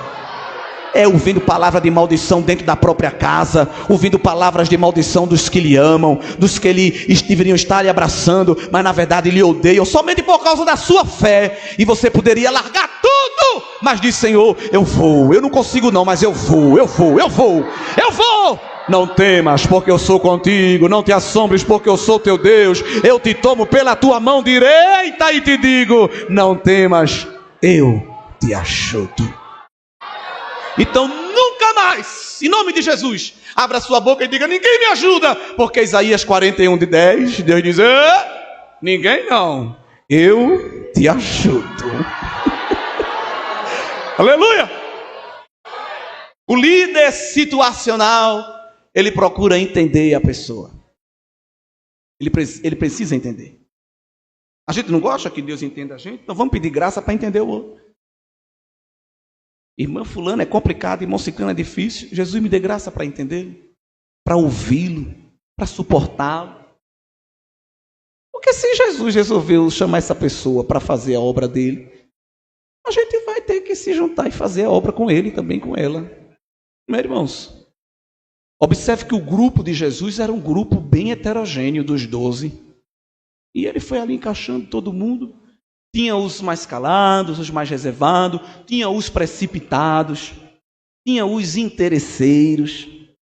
É ouvindo palavra de maldição dentro da própria casa, ouvindo palavras de maldição dos que lhe amam, dos que deveriam estar lhe abraçando, mas na verdade lhe odeiam, somente por causa da sua fé. E você poderia largar tudo, mas diz, Senhor, eu vou, eu não consigo não, mas eu vou. Não temas, porque eu sou contigo, não te assombres, porque eu sou teu Deus. Eu te tomo pela tua mão direita e te digo, não temas, eu te ajudo. Então nunca mais, em nome de Jesus, abra sua boca e diga, ninguém me ajuda, porque Isaías 41:10, Deus diz, ninguém não, eu te ajudo. Aleluia! O líder situacional, ele procura entender a pessoa. Ele precisa entender. A gente não gosta que Deus entenda a gente, então vamos pedir graça para entender o outro. Irmã fulano é complicado, irmão ciclano é difícil. Jesus me dê graça para entendê-lo, para ouvi-lo, para suportá-lo. Porque se Jesus resolveu chamar essa pessoa para fazer a obra dele, a gente vai ter que se juntar e fazer a obra com ele, também com ela. Meus irmãos, observe que o grupo de Jesus era um grupo bem heterogêneo dos 12. E ele foi ali encaixando todo mundo. Tinha os mais calados, os mais reservados, tinha os precipitados, tinha os interesseiros,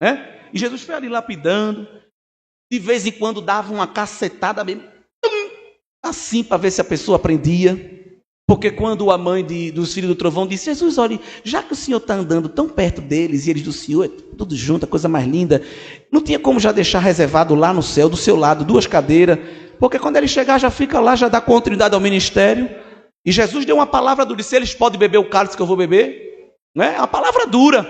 né? E Jesus foi ali lapidando, de vez em quando dava uma cacetada mesmo, assim para ver se a pessoa aprendia. Porque quando a mãe dos filhos do trovão disse, Jesus, olha, já que o Senhor está andando tão perto deles, e eles do Senhor, é tudo junto, a coisa mais linda, não tinha como já deixar reservado lá no céu, do seu lado, 2 cadeiras, porque quando ele chegar já fica lá, já dá continuidade ao ministério. E Jesus deu uma palavra dura, disse, eles podem beber o cálice que eu vou beber, não é? Uma palavra dura.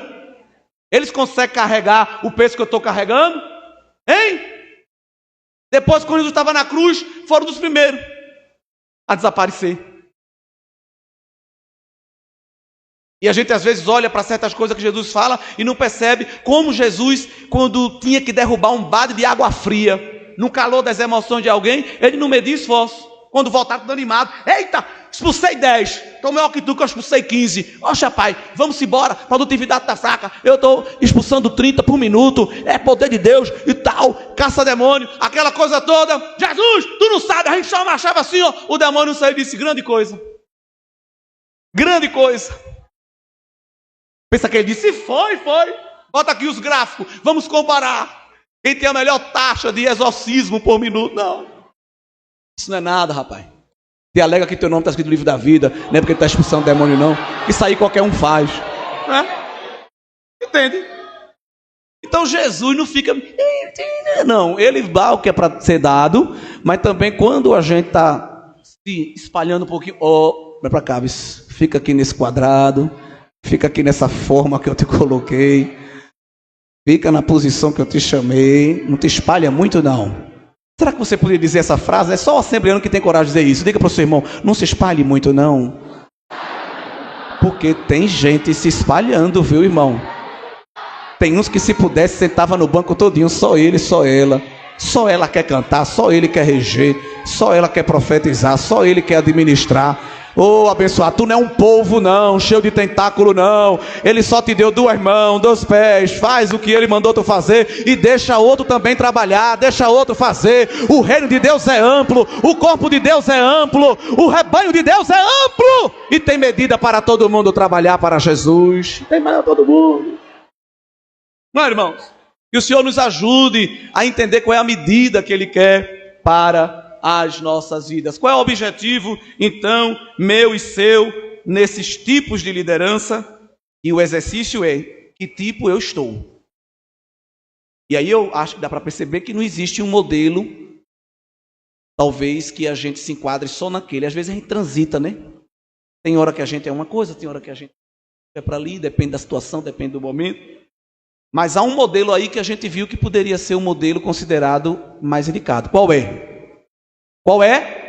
Eles conseguem carregar o peso que eu estou carregando? Hein? Depois, quando Jesus estava na cruz, foram dos primeiros a desaparecer. E a gente às vezes olha para certas coisas que Jesus fala e não percebe como Jesus, quando tinha que derrubar um balde de água fria, no calor das emoções de alguém, ele não media esforço. Quando voltar tudo animado, eita, expulsei 10, estou melhor que tu, que eu expulsei 15. Oxa, pai, vamos embora, a produtividade está fraca, eu estou expulsando 30 por minuto, é poder de Deus e tal, caça demônio, aquela coisa toda. Jesus, tu não sabe, a gente só marchava assim, ó, o demônio saiu e disse, grande coisa. Grande coisa. Pensa que ele disse, foi. Bota aqui os gráficos, vamos comparar. Quem tem a melhor taxa de exorcismo por minuto? Não. Isso não é nada, rapaz. Te alega que teu nome está escrito no livro da vida, não é porque está expulsando demônio, não. Isso aí qualquer um faz. Né? Entende? Então Jesus não fica... Não, ele dá o que é para ser dado, mas também quando a gente está se espalhando um pouquinho... Vai para cá, fica aqui nesse quadrado... Fica aqui nessa forma que eu te coloquei. Fica na posição que eu te chamei. Não te espalha muito, não. Será que você poderia dizer essa frase? É só o assembleano que tem coragem de dizer isso. Diga para o seu irmão, não se espalhe muito, não. Porque tem gente se espalhando, viu, irmão? Tem uns que se pudesse sentava no banco todinho, só ele, só ela. Só ela quer cantar, só ele quer reger. Só ela quer profetizar, só ele quer administrar. Oh, abençoado, tu não é um povo não, cheio de tentáculo não. Ele só te deu 2 mãos, 2 pés. Faz o que ele mandou tu fazer e deixa outro também trabalhar, deixa outro fazer. O reino de Deus é amplo, o corpo de Deus é amplo, o rebanho de Deus é amplo. E tem medida para todo mundo trabalhar para Jesus. Tem mais para todo mundo. Não, irmãos, que o Senhor nos ajude a entender qual é a medida que Ele quer para as nossas vidas. Qual é o objetivo, então, meu e seu, nesses tipos de liderança, e o exercício é que tipo eu estou. E aí eu acho que dá para perceber que não existe um modelo, talvez, que a gente se enquadre só naquele. Às vezes a gente transita, né? Tem hora que a gente é uma coisa, tem hora que a gente é para ali, depende da situação, depende do momento. Mas há um modelo aí que a gente viu que poderia ser um modelo considerado mais indicado. Qual é? Qual é?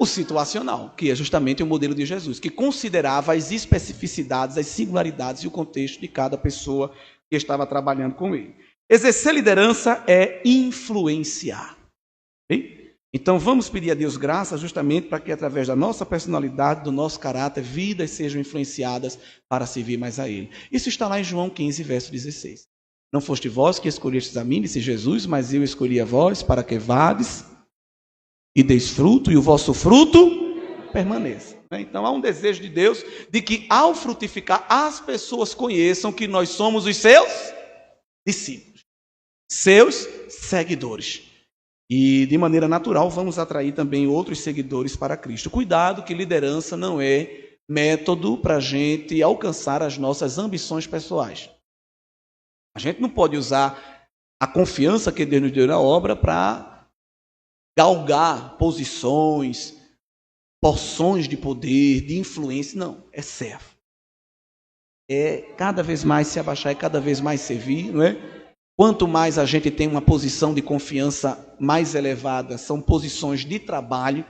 O situacional, que é justamente o modelo de Jesus, que considerava as especificidades, as singularidades e o contexto de cada pessoa que estava trabalhando com ele. Exercer liderança é influenciar. Okay? Então vamos pedir a Deus graça justamente para que através da nossa personalidade, do nosso caráter, vidas sejam influenciadas para servir mais a Ele. Isso está lá em João 15, verso 16. Não foste vós que escolhestes a mim, disse Jesus, mas eu escolhi a vós para que vades e deis fruto, e o vosso fruto permaneça. Então há um desejo de Deus de que ao frutificar as pessoas conheçam que nós somos os seus discípulos, seus seguidores. E de maneira natural vamos atrair também outros seguidores para Cristo. Cuidado que liderança não é método para a gente alcançar as nossas ambições pessoais. A gente não pode usar a confiança que Deus nos deu na obra para galgar posições, porções de poder, de influência. Não, é servo. É cada vez mais se abaixar, é cada vez mais servir, não é? Quanto mais a gente tem uma posição de confiança mais elevada, são posições de trabalho,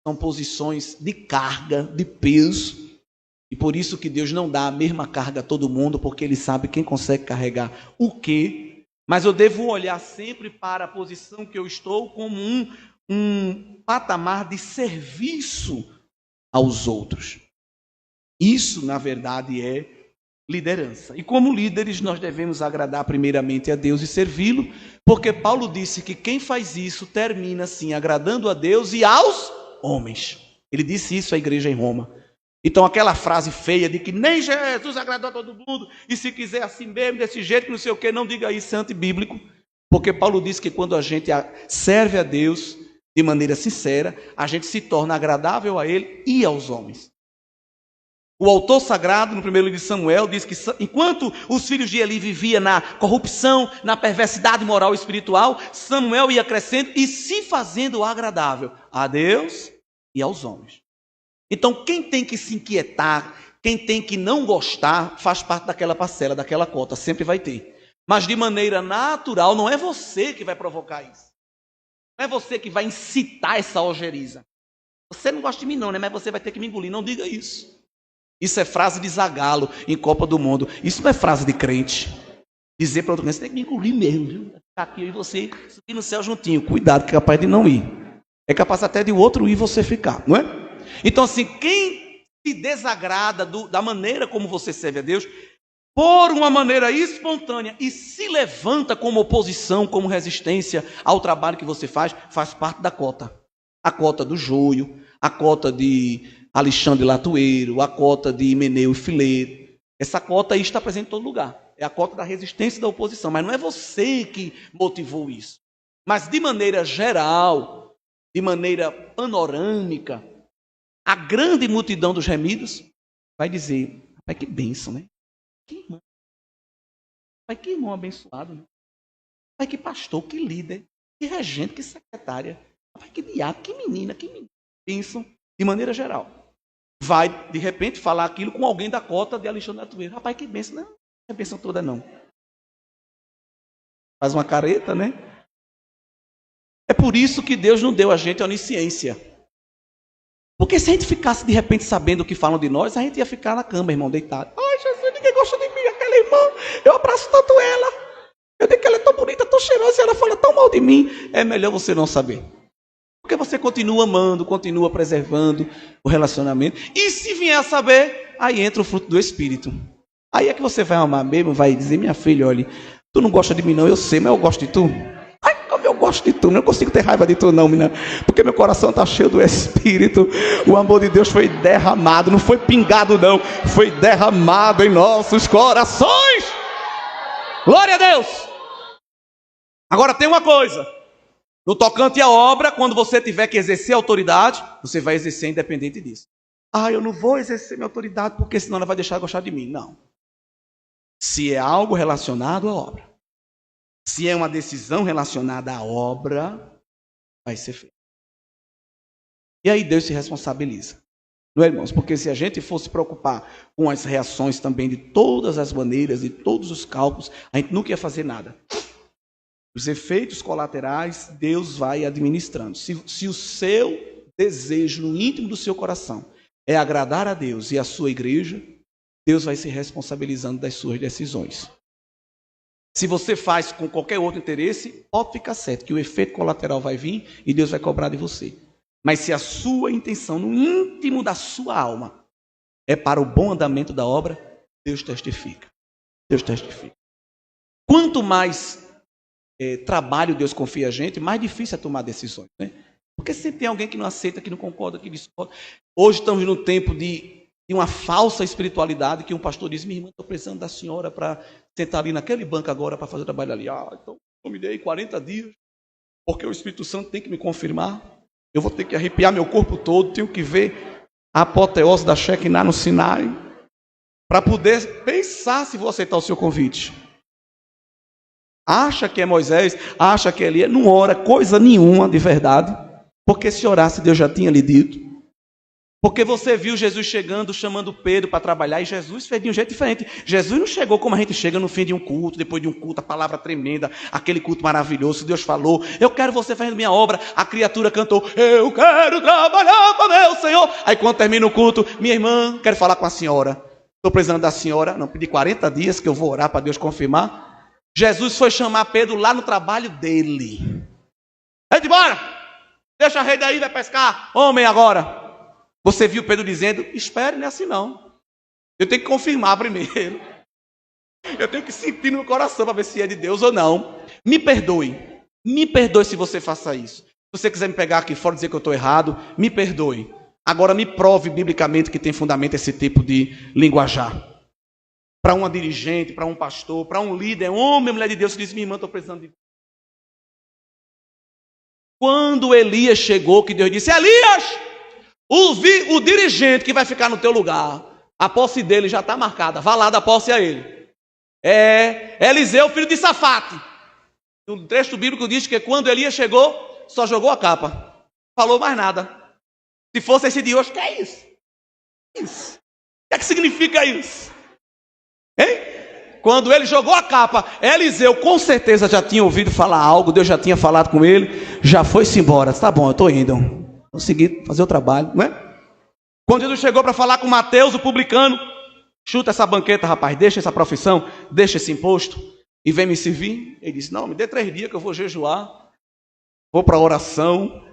são posições de carga, de peso. E por isso que Deus não dá a mesma carga a todo mundo, porque Ele sabe quem consegue carregar o quê. Mas eu devo olhar sempre para a posição que eu estou como um patamar de serviço aos outros. Isso, na verdade, é liderança. E como líderes, nós devemos agradar primeiramente a Deus e servi-lo, porque Paulo disse que quem faz isso termina assim, agradando a Deus e aos homens. Ele disse isso à igreja em Roma. Então aquela frase feia de que nem Jesus agradou a todo mundo, e se quiser assim mesmo, desse jeito, que não sei o que, não diga isso, é antibíblico, porque Paulo disse que quando a gente serve a Deus de maneira sincera, a gente se torna agradável a Ele e aos homens. O autor sagrado, no primeiro livro de Samuel, diz que enquanto os filhos de Eli viviam na corrupção, na perversidade moral e espiritual, Samuel ia crescendo e se fazendo agradável a Deus e aos homens. Então, quem tem que se inquietar, quem tem que não gostar, faz parte daquela parcela, daquela cota, sempre vai ter. Mas de maneira natural, não é você que vai provocar isso. Não é você que vai incitar essa ojeriza. Você não gosta de mim não, né? Mas você vai ter que me engolir. Não diga isso. Isso é frase de Zagallo em Copa do Mundo. Isso não é frase de crente. Dizer para outro crente, você tem que me engolir mesmo, viu? Ficar aqui e você subir no céu juntinho. Cuidado, que é capaz de não ir. É capaz até de o outro ir e você ficar, não é? Então assim, quem se desagrada da maneira como você serve a Deus, por uma maneira espontânea, e se levanta como oposição, como resistência ao trabalho que você faz parte da cota. A cota do joio, a cota de Alexandre Latueiro, a cota de Himeneu e Fileiro. Essa cota aí está presente em todo lugar. É a cota da resistência e da oposição. Mas não é você que motivou isso. Mas de maneira geral, de maneira panorâmica, a grande multidão dos remidos vai dizer, pai, que bênção, né? Que irmão. Pai, que irmão abençoado, né? Pai, que pastor, que líder, que regente, que secretária. Pai, que diabo, que menina, bênção, de maneira geral. Vai, de repente, falar aquilo com alguém da cota de Alexandre Latueiro. Rapaz, que bênção. Não é bênção toda, não. Faz uma careta, né? É por isso que Deus não deu a gente a onisciência. Porque se a gente ficasse, de repente, sabendo o que falam de nós, a gente ia ficar na cama, irmão, deitado. Ai, Jesus, ninguém gosta de mim, aquela irmã. Eu abraço tanto ela. Eu digo que ela é tão bonita, tão cheirosa, e ela fala tão mal de mim. É melhor você não saber. Porque você continua amando, continua preservando o relacionamento. E se vier a saber, aí entra o fruto do Espírito. Aí é que você vai amar mesmo, vai dizer, minha filha, olha, tu não gosta de mim não, eu sei, mas eu gosto de tu. Ai, como eu gosto de tu, não consigo ter raiva de tu não, menina. Porque meu coração está cheio do Espírito. O amor de Deus foi derramado, não foi pingado não, foi derramado em nossos corações. Glória a Deus. Agora tem uma coisa. No tocante à obra, quando você tiver que exercer autoridade, você vai exercer independente disso. Eu não vou exercer minha autoridade porque senão ela vai deixar de gostar de mim. Não. Se é algo relacionado à obra, se é uma decisão relacionada à obra, vai ser feito. E aí Deus se responsabiliza. Não é, irmãos? Porque se a gente fosse preocupar com as reações também de todas as maneiras, de todos os cálculos, a gente nunca ia fazer nada. Os efeitos colaterais, Deus vai administrando. Se o seu desejo no íntimo do seu coração é agradar a Deus e a sua igreja, Deus vai se responsabilizando das suas decisões. Se você faz com qualquer outro interesse, pode ficar certo que o efeito colateral vai vir e Deus vai cobrar de você. Mas se a sua intenção no íntimo da sua alma é para o bom andamento da obra, Deus testifica. Deus testifica. Quanto mais trabalho Deus confia a gente, mais difícil é tomar decisões, né? Porque sempre tem alguém que não aceita, que não concorda, que discorda. Hoje estamos num tempo de uma falsa espiritualidade, que um pastor diz: minha irmã, estou precisando da senhora para sentar ali naquele banco agora para fazer o trabalho ali. Então eu me dei 40 dias, porque o Espírito Santo tem que me confirmar. Eu vou ter que arrepiar meu corpo todo, tenho que ver a apoteose da Shekinah no Sinai, para poder pensar se vou aceitar o seu convite. Acha que é Moisés, acha que é Elias, não ora coisa nenhuma de verdade. Porque se orasse, Deus já tinha lhe dito. Porque você viu Jesus chegando, chamando Pedro para trabalhar, e Jesus fez de um jeito diferente. Jesus não chegou como a gente chega no fim de um culto, depois de um culto, a palavra tremenda, aquele culto maravilhoso, Deus falou: eu quero você fazendo minha obra. A criatura cantou: eu quero trabalhar para meu Senhor. Aí quando termina o culto: minha irmã, quero falar com a senhora. Estou precisando da senhora. Não, pedi 40 dias que eu vou orar para Deus confirmar. Jesus foi chamar Pedro lá no trabalho dele. Vai embora! Deixa a rede aí, vai pescar. Homem agora. Você viu Pedro dizendo: espere, não é assim não. Eu tenho que confirmar primeiro. Eu tenho que sentir no meu coração para ver se é de Deus ou não. Me perdoe. Me perdoe se você faça isso. Se você quiser me pegar aqui fora e dizer que eu estou errado, me perdoe. Agora me prove biblicamente que tem fundamento esse tipo de linguajar. Para uma dirigente, para um pastor, para um líder, homem, mulher de Deus, que diz: minha irmã, estou precisando de... Quando Elias chegou, que Deus disse: Elias, o dirigente que vai ficar no teu lugar, a posse dele já está marcada, vá lá dar posse a ele. É Eliseu, filho de Safate. O texto bíblico diz que quando Elias chegou, só jogou a capa, falou mais nada. Se fosse esse de hoje, o que é isso? O que é que significa isso? Hein? Quando ele jogou a capa, Eliseu com certeza já tinha ouvido falar algo, Deus já tinha falado com ele, já foi-se embora. Tá bom, eu estou indo. Vou seguir, fazer o trabalho, não é? Quando Jesus chegou para falar com Mateus, o publicano: chuta essa banqueta, rapaz, deixa essa profissão, deixa esse imposto e vem me servir. Ele disse: não, me dê 3 dias que eu vou jejuar, vou para a oração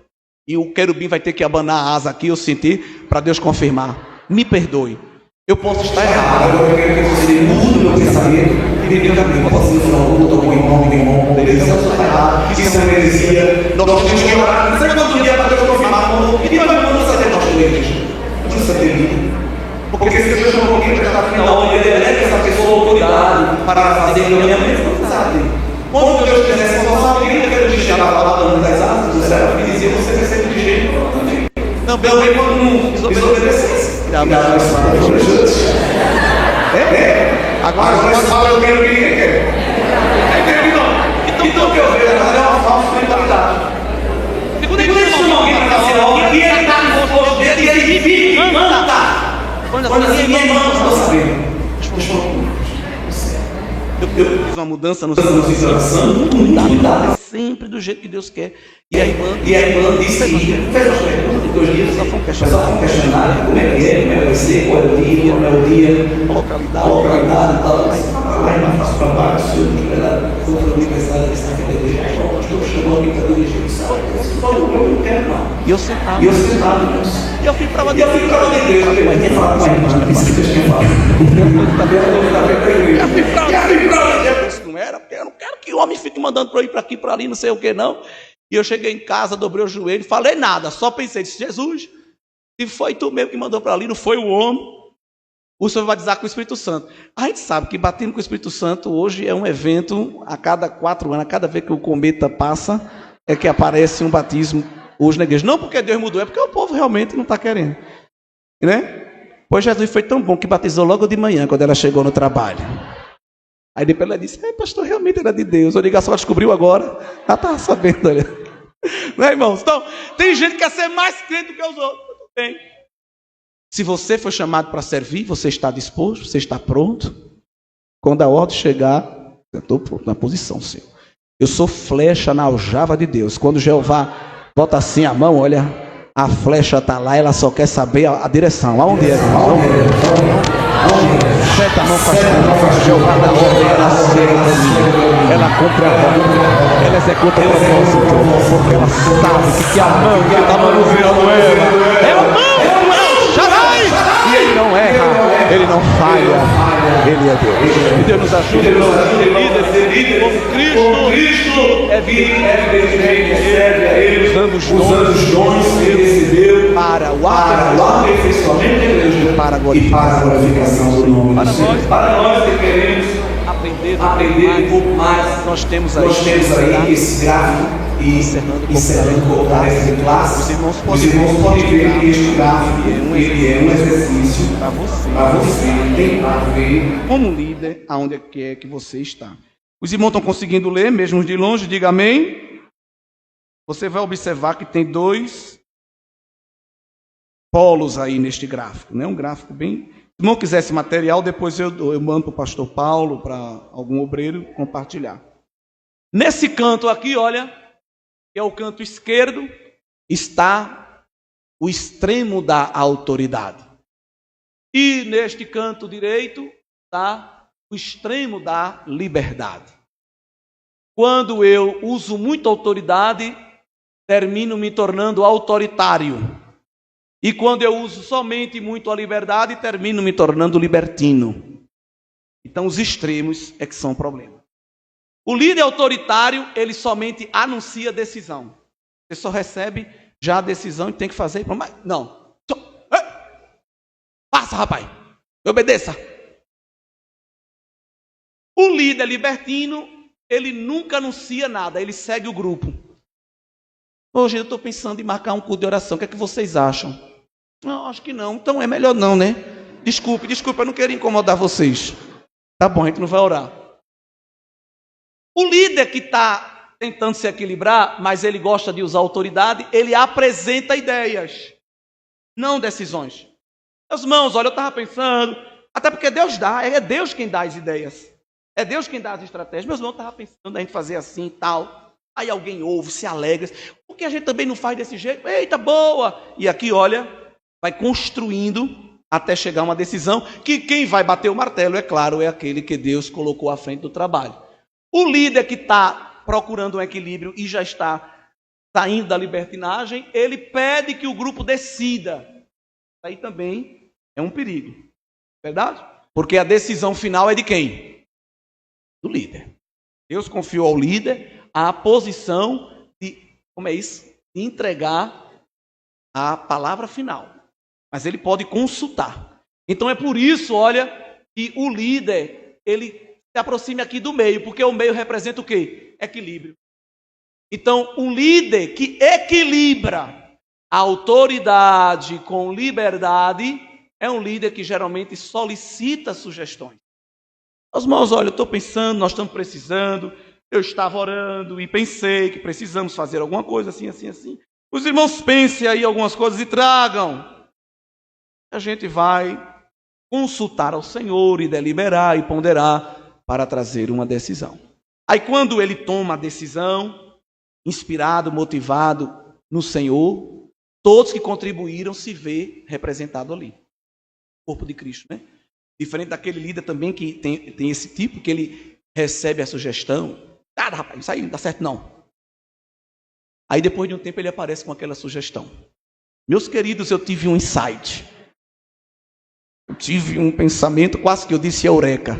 e o querubim vai ter que abanar a asa aqui, eu senti, para Deus confirmar. Me perdoe. Eu posso estar errado. Eu quero que você mude o meu pensamento e me dê o caminho. Posso dizer: não, eu estou com irmão, beleza, eu estou errado. Isso é uma heresia. Nós temos que orar. Não sei quanto dia para Deus confirmar. E vai me mandar saber nosso igreja. Não precisa ter medo. Porque se Deus chamou alguém para estar final, ele elege essa pessoa autoridade para fazer o meu sabe. Quando Deus quiser salvar alguém, eu quero deixar a palavra das asas do céu e dizer: você recebe de jeito também. Também quando não desobedecesse. Agora você fala: eu quero quem quer. Então o que eu vejo é uma falsa mentalidade. Quando ele chama alguém para fazer algo, e ele está no posto dele, e ele vive, manda. Quando assim, minha irmã, não estou sabendo. Eu fiz uma mudança no seu coração, mudar sempre do jeito que Deus quer. E a irmã disse: fez as perguntas de 2 dias, só foi um questionário: como é que é, como é que vai ser, qual é o dia, como é o dia, a localidade e tal. Mas a irmã faz trabalho, se eu for universidade, está aqui na igreja, estou chamando alguém para dirigir. Eu não quero, não. E eu sentado. E eu fui para lá de igreja. Mas nem falar com a irmã, não precisa que eu falo. Isso não era, porque eu não quero que o homem fique mandando para ir para aqui, para ali, não sei o que, não. E eu cheguei em casa, dobrei o joelho, falei nada, só pensei: disse: Jesus, se foi tu mesmo que mandou para ali, não foi o homem, o Senhor vai batizar com o Espírito Santo. A gente sabe que batendo com o Espírito Santo hoje é um evento a cada 4 anos, a cada vez que o cometa passa, é que aparece um batismo hoje na igreja. Não porque Deus mudou, é porque o povo realmente não está querendo. Né? Pois Jesus foi tão bom que batizou logo de manhã, quando ela chegou no trabalho. Aí depois ela disse, pastor, realmente era de Deus. Eu digo, a senhora descobriu agora? Ela estava sabendo, olha. Né, irmãos? Então, tem gente que quer ser mais crente do que os outros. Tudo bem. Se você foi chamado para servir, você está disposto, você está pronto. Quando a ordem chegar, eu estou na posição, Senhor. Eu sou flecha na aljava de Deus. Quando Jeová bota assim a mão, olha, a flecha está lá, ela só quer saber a direção. Aonde é? Seta a mão para a Jeová da ordem, ela segue, ela cumpre a ordem, ela executa o propósito, porque ela sabe que a mão que ele está manuseando ela é a mão, e ele não erra, ele não falha, ele é Deus. E Deus nos ajude, irmãos, a ser líderes como Cristo é serve a ele, usando os dons que ele recebeu para o aperfeiçoamento da igreja e para a glorificação do nome do Senhor. Para nós que queremos aprender um pouco mais, nós temos aí esse gráfico. E encerrando com a tarefa de classe, os irmãos podem ver que este gráfico ele é um exercício para você tentar ver como líder aonde é que você está. Os irmãos estão conseguindo ler, mesmo de longe, diga amém. Você vai observar que tem dois polos aí neste gráfico, né? Um gráfico bem... Se o irmão quiser esse material, depois eu mando para o pastor Paulo, para algum obreiro compartilhar. Nesse canto aqui, olha, que é o canto esquerdo, está o extremo da autoridade. E neste canto direito está o extremo da liberdade. Quando eu uso muita autoridade, termino me tornando autoritário. E quando eu uso somente muito a liberdade, termino me tornando libertino. Então os extremos é que são o problema. O líder autoritário, ele somente anuncia decisão. Você só recebe já a decisão e tem que fazer. Mas não. Faça, rapaz. Obedeça. O líder libertino, ele nunca anuncia nada. Ele segue o grupo. Hoje eu estou pensando em marcar um culto de oração. O que é que vocês acham? Não, acho que não. Então é melhor não, né? Desculpe, eu não quero incomodar vocês. Tá bom, a gente não vai orar. O líder que está tentando se equilibrar, mas ele gosta de usar autoridade, ele apresenta ideias, não decisões. Meus irmãos, olha, eu estava pensando, até porque Deus dá, é Deus quem dá as ideias, é Deus quem dá as estratégias. Meus irmãos, eu estava pensando a gente fazer assim e tal, aí alguém ouve, se alegra, porque a gente também não faz desse jeito, eita, boa! E aqui, olha, vai construindo até chegar a uma decisão, que quem vai bater o martelo, é claro, é aquele que Deus colocou à frente do trabalho. O líder que está procurando um equilíbrio e já está saindo da libertinagem, ele pede que o grupo decida. Aí também é um perigo. Verdade? Porque a decisão final é de quem? Do líder. Deus confiou ao líder a posição de, como é isso? De entregar a palavra final. Mas ele pode consultar. Então é por isso, olha, que o líder, ele se aproxime aqui do meio, porque o meio representa o quê? Equilíbrio. Então, um líder que equilibra a autoridade com liberdade é um líder que geralmente solicita sugestões. Os irmãos, olha, eu estou pensando, nós estamos precisando, eu estava orando e pensei que precisamos fazer alguma coisa assim, assim, assim. Os irmãos pensem aí algumas coisas e tragam. A gente vai consultar ao Senhor e deliberar e ponderar para trazer uma decisão. Aí quando ele toma a decisão, inspirado, motivado no Senhor, todos que contribuíram se vê representado ali. O corpo de Cristo, né? Diferente daquele líder também que tem esse tipo, que ele recebe a sugestão. Cara, rapaz, isso aí não dá certo não. Aí depois de um tempo ele aparece com aquela sugestão. Meus queridos, eu tive um insight. Eu tive um pensamento, quase que eu disse eureka.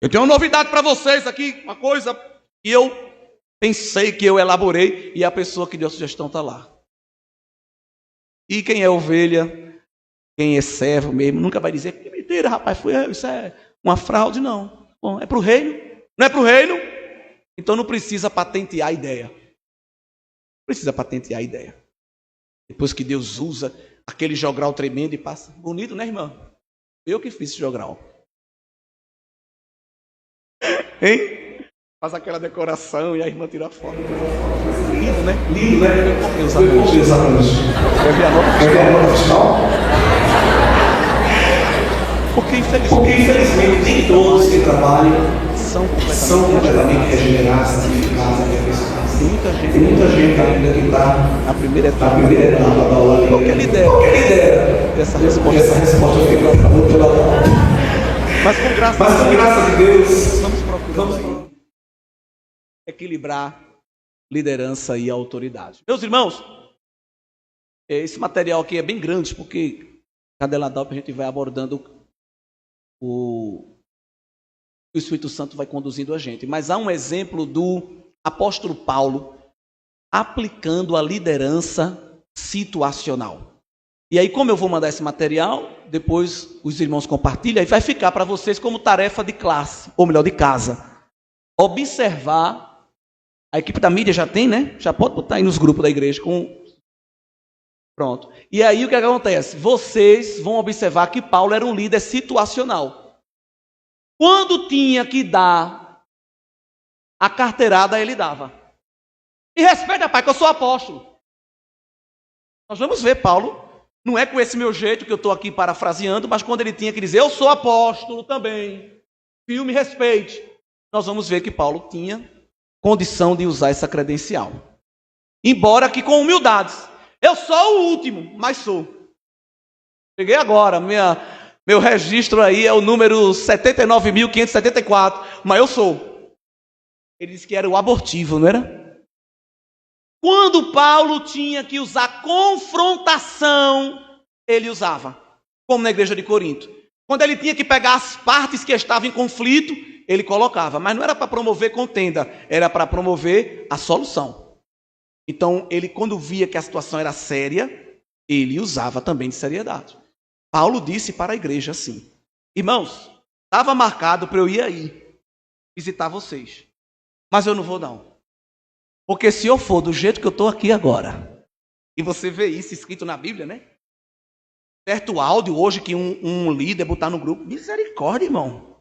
Eu tenho uma novidade para vocês aqui, uma coisa que eu pensei, que eu elaborei, e a pessoa que deu a sugestão está lá. E quem é ovelha, quem é servo mesmo, nunca vai dizer que mentira, rapaz, isso é uma fraude, não. Bom, é para o reino, não é para o reino? Então não precisa patentear a ideia. Precisa patentear a ideia. Depois que Deus usa aquele jogral tremendo e passa. Bonito, né, irmã? Eu que fiz esse jogral. Hein? Faz aquela decoração e a irmã tira a foto. Lindo, né? Lindo, né? Eu comprei os arranjos. Quer ver a nota fiscal? Porque infelizmente nem todos que trabalham são completamente regenerados, santificados. Tem muita gente ainda que está na primeira etapa da hora. Qualquer lidera dessa resposta fica muito pela mão. Mas com graça de Deus, estamos procurando equilibrar liderança e autoridade. Meus irmãos, esse material aqui é bem grande, porque cada Eladalp a gente vai abordando o Espírito Santo vai conduzindo a gente. Mas há um exemplo do apóstolo Paulo aplicando a liderança situacional. E aí, como eu vou mandar esse material, depois os irmãos compartilham e vai ficar para vocês como tarefa de classe, ou melhor, de casa. Observar, a equipe da mídia já tem, né? Já pode botar aí nos grupos da igreja com... Pronto. E aí o que acontece? Vocês vão observar que Paulo era um líder situacional. Quando tinha que dar a carteirada, ele dava. E respeita, pai, que eu sou apóstolo. Nós vamos ver Paulo, não é com esse meu jeito que eu estou aqui parafraseando, mas quando ele tinha que dizer, eu sou apóstolo também, me respeite. Nós vamos ver que Paulo tinha condição de usar essa credencial. Embora que com humildades. Eu sou o último, mas sou. Cheguei agora, meu registro aí é o número 79.574, mas eu sou. Ele disse que era o abortivo, não era? Quando Paulo tinha que usar confrontação, ele usava, como na igreja de Corinto. Quando ele tinha que pegar as partes que estavam em conflito, ele colocava, mas não era para promover contenda, era para promover a solução. Então, ele, quando via que a situação era séria, ele usava também de seriedade. Paulo disse para a igreja assim: irmãos, estava marcado para eu ir aí visitar vocês, mas eu não vou não. Porque se eu for do jeito que eu estou aqui agora, e você vê isso escrito na Bíblia, né? Certo áudio hoje que um líder botar no grupo, misericórdia, irmão.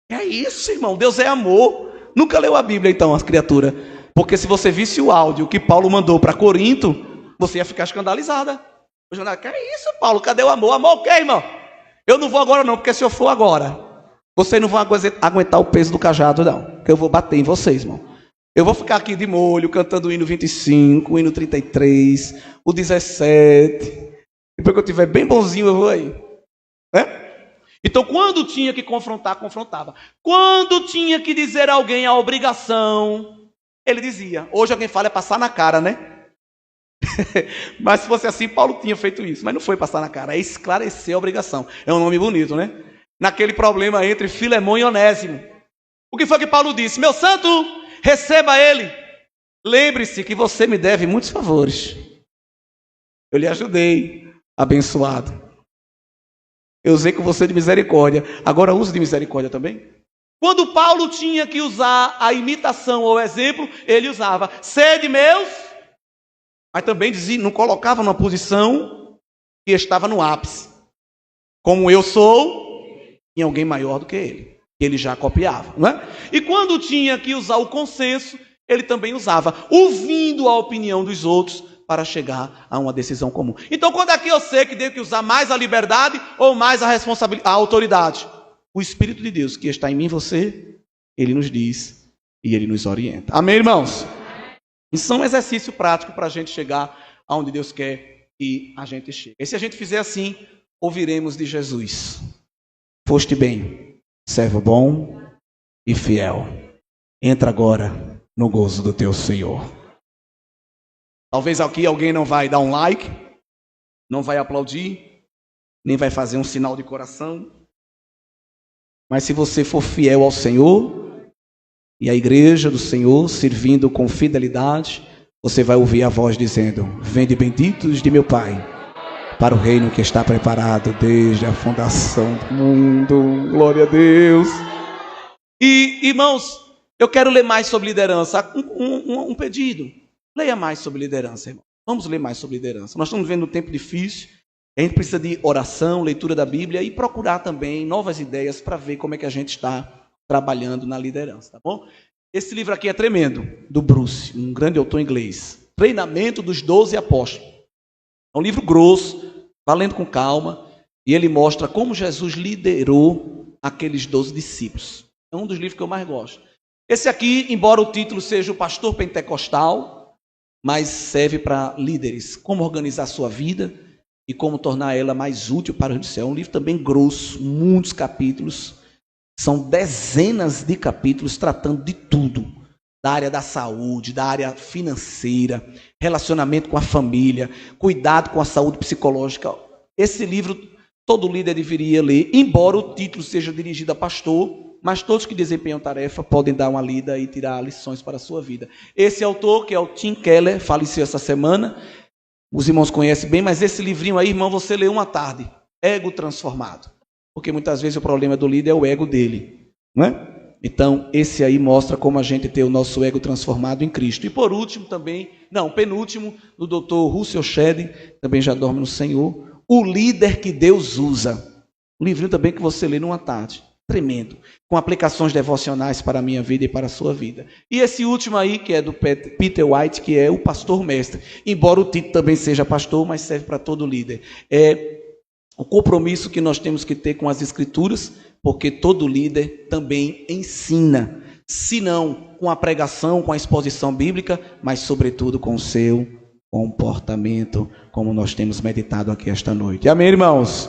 É isso, irmão, Deus é amor. Nunca leu a Bíblia então, as criaturas. Porque se você visse o áudio que Paulo mandou para Corinto, você ia ficar escandalizada. Que é isso, Paulo? Cadê o amor? Amor o quê, irmão? Eu não vou agora não, porque se eu for agora, vocês não vão aguentar o peso do cajado, não. Que eu vou bater em vocês, irmão. Eu vou ficar aqui de molho, cantando o hino 25, o hino 33, o 17. Depois que eu estiver bem bonzinho, eu vou aí. Então, quando tinha que confrontar, confrontava. Quando tinha que dizer a alguém a obrigação... Ele dizia, hoje alguém fala é passar na cara, né? Mas se fosse assim, Paulo tinha feito isso. Mas não foi passar na cara, é esclarecer a obrigação. É um nome bonito, né? Naquele problema entre Filemão e Onésimo. O que foi que Paulo disse? Meu santo, receba ele. Lembre-se que você me deve muitos favores. Eu lhe ajudei, abençoado. Eu usei com você de misericórdia. Agora use de misericórdia também. Quando Paulo tinha que usar a imitação ou exemplo, ele usava sede meus, mas também dizia, não colocava numa posição que estava no ápice. Como eu sou, em alguém maior do que ele. Ele já copiava, não é? E quando tinha que usar o consenso, ele também usava, ouvindo a opinião dos outros para chegar a uma decisão comum. Então, quando aqui eu sei que tenho que usar mais a liberdade ou mais a responsabilidade, a autoridade, o Espírito de Deus que está em mim e você, ele nos diz e ele nos orienta. Amém, irmãos? Isso é um exercício prático para a gente chegar aonde Deus quer que a gente chegue. E se a gente fizer assim, ouviremos de Jesus: foste bem, servo bom e fiel. Entra agora no gozo do teu Senhor. Talvez aqui alguém não vai dar um like, não vai aplaudir, nem vai fazer um sinal de coração. Mas se você for fiel ao Senhor e à igreja do Senhor, servindo com fidelidade, você vai ouvir a voz dizendo: vinde benditos de meu Pai, para o reino que está preparado desde a fundação do mundo. Glória a Deus. E, irmãos, eu quero ler mais sobre liderança. Um pedido. Leia mais sobre liderança, irmão. Vamos ler mais sobre liderança. Nós estamos vivendo um tempo difícil. A gente precisa de oração, leitura da Bíblia e procurar também novas ideias para ver como é que a gente está trabalhando na liderança, tá bom? Esse livro aqui é tremendo, do Bruce, um grande autor inglês. Treinamento dos 12 Apóstolos. É um livro grosso, valendo com calma, e ele mostra como Jesus liderou aqueles 12 discípulos. É um dos livros que eu mais gosto. Esse aqui, embora o título seja o Pastor Pentecostal, mas serve para líderes, como organizar a sua vida e como tornar ela mais útil para o céu. É um livro também grosso, muitos capítulos, são dezenas de capítulos tratando de tudo, da área da saúde, da área financeira, relacionamento com a família, cuidado com a saúde psicológica. Esse livro todo líder deveria ler, embora o título seja dirigido a pastor, mas todos que desempenham tarefa podem dar uma lida e tirar lições para a sua vida. Esse autor, que é o Tim Keller, faleceu essa semana, os irmãos conhecem bem, mas esse livrinho aí, irmão, você lê uma tarde, Ego Transformado, porque muitas vezes o problema do líder é o ego dele, não é? Então, esse aí mostra como a gente tem o nosso ego transformado em Cristo. E por último também, penúltimo, do Dr. Russell Shedd, também já dorme no Senhor, O Líder que Deus Usa. Um livrinho também que você lê numa tarde. Tremendo. Com aplicações devocionais para a minha vida e para a sua vida. E esse último aí, que é do Peter White, que é o pastor mestre. Embora o título também seja pastor, mas serve para todo líder. É o compromisso que nós temos que ter com as Escrituras, porque todo líder também ensina. Se não com a pregação, com a exposição bíblica, mas sobretudo com o seu comportamento, como nós temos meditado aqui esta noite. Amém, irmãos?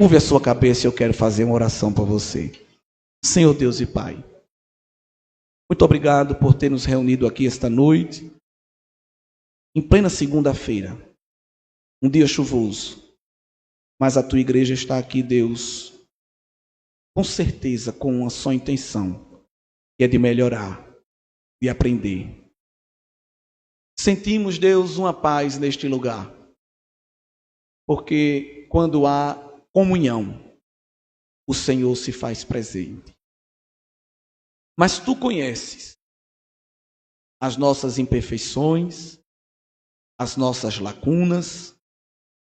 Curve a sua cabeça e eu quero fazer uma oração para você. Senhor Deus e Pai, muito obrigado por ter nos reunido aqui esta noite, em plena segunda-feira, um dia chuvoso, mas a tua igreja está aqui, Deus, com certeza, com uma só intenção, que é de melhorar, de aprender. Sentimos, Deus, uma paz neste lugar, porque quando há comunhão, o Senhor se faz presente. Mas tu conheces as nossas imperfeições, as nossas lacunas,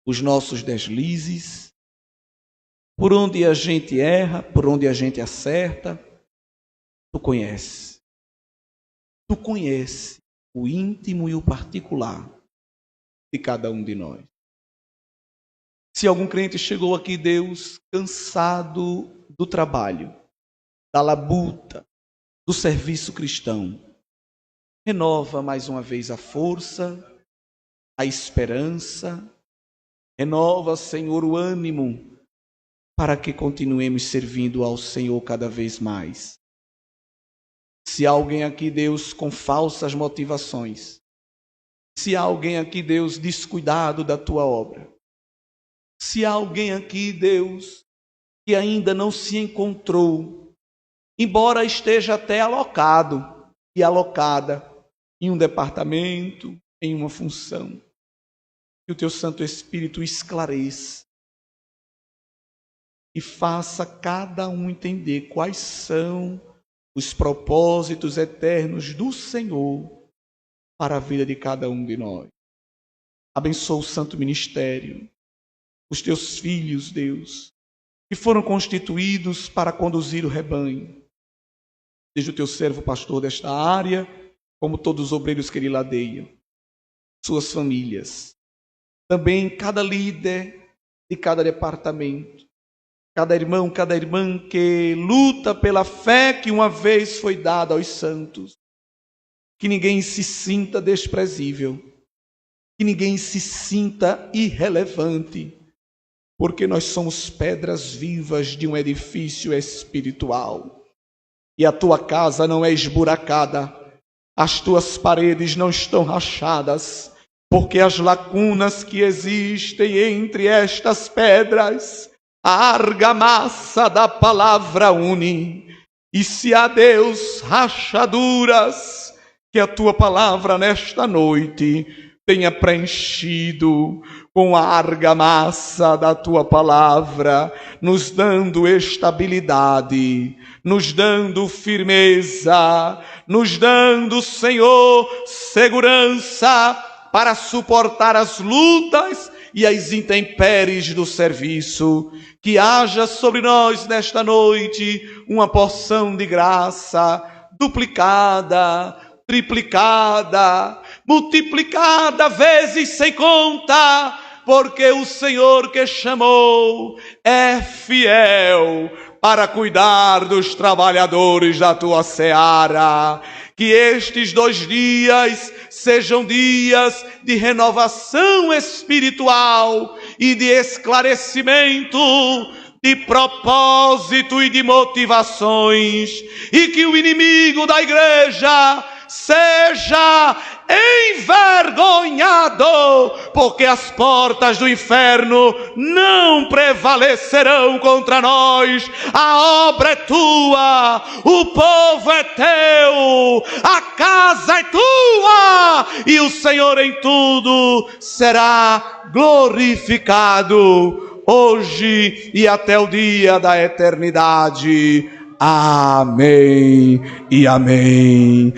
os nossos deslizes, por onde a gente erra, por onde a gente acerta, tu conheces. Tu conheces o íntimo e o particular de cada um de nós. Se algum crente chegou aqui, Deus, cansado do trabalho, da labuta, do serviço cristão, renova mais uma vez a força, a esperança, renova, Senhor, o ânimo, para que continuemos servindo ao Senhor cada vez mais. Se há alguém aqui, Deus, com falsas motivações, se há alguém aqui, Deus, descuidado da tua obra, se há alguém aqui, Deus, que ainda não se encontrou, embora esteja até alocado e alocada em um departamento, em uma função, que o teu Santo Espírito esclareça e faça cada um entender quais são os propósitos eternos do Senhor para a vida de cada um de nós. Abençoa o santo ministério, os teus filhos, Deus, que foram constituídos para conduzir o rebanho. Seja o teu servo pastor desta área, como todos os obreiros que ele ladeia, suas famílias. Também cada líder de cada departamento, cada irmão, cada irmã que luta pela fé que uma vez foi dada aos santos. Que ninguém se sinta desprezível, que ninguém se sinta irrelevante, porque nós somos pedras vivas de um edifício espiritual. E a tua casa não é esburacada, as tuas paredes não estão rachadas, porque as lacunas que existem entre estas pedras, a argamassa da palavra une. E se há, Deus, rachaduras, que a tua palavra nesta noite tenha preenchido com a argamassa da tua palavra, nos dando estabilidade, nos dando firmeza, nos dando, Senhor, segurança para suportar as lutas e as intempéries do serviço. Que haja sobre nós nesta noite uma porção de graça duplicada, triplicada, multiplicada vezes sem conta, porque o Senhor que chamou é fiel para cuidar dos trabalhadores da tua seara. Que estes 2 dias sejam dias de renovação espiritual e de esclarecimento, de propósito e de motivações, e que o inimigo da igreja seja envergonhado, porque as portas do inferno não prevalecerão contra nós. A obra é tua, o povo é teu, a casa é tua, e o Senhor em tudo será glorificado, hoje e até o dia da eternidade. Amém e amém.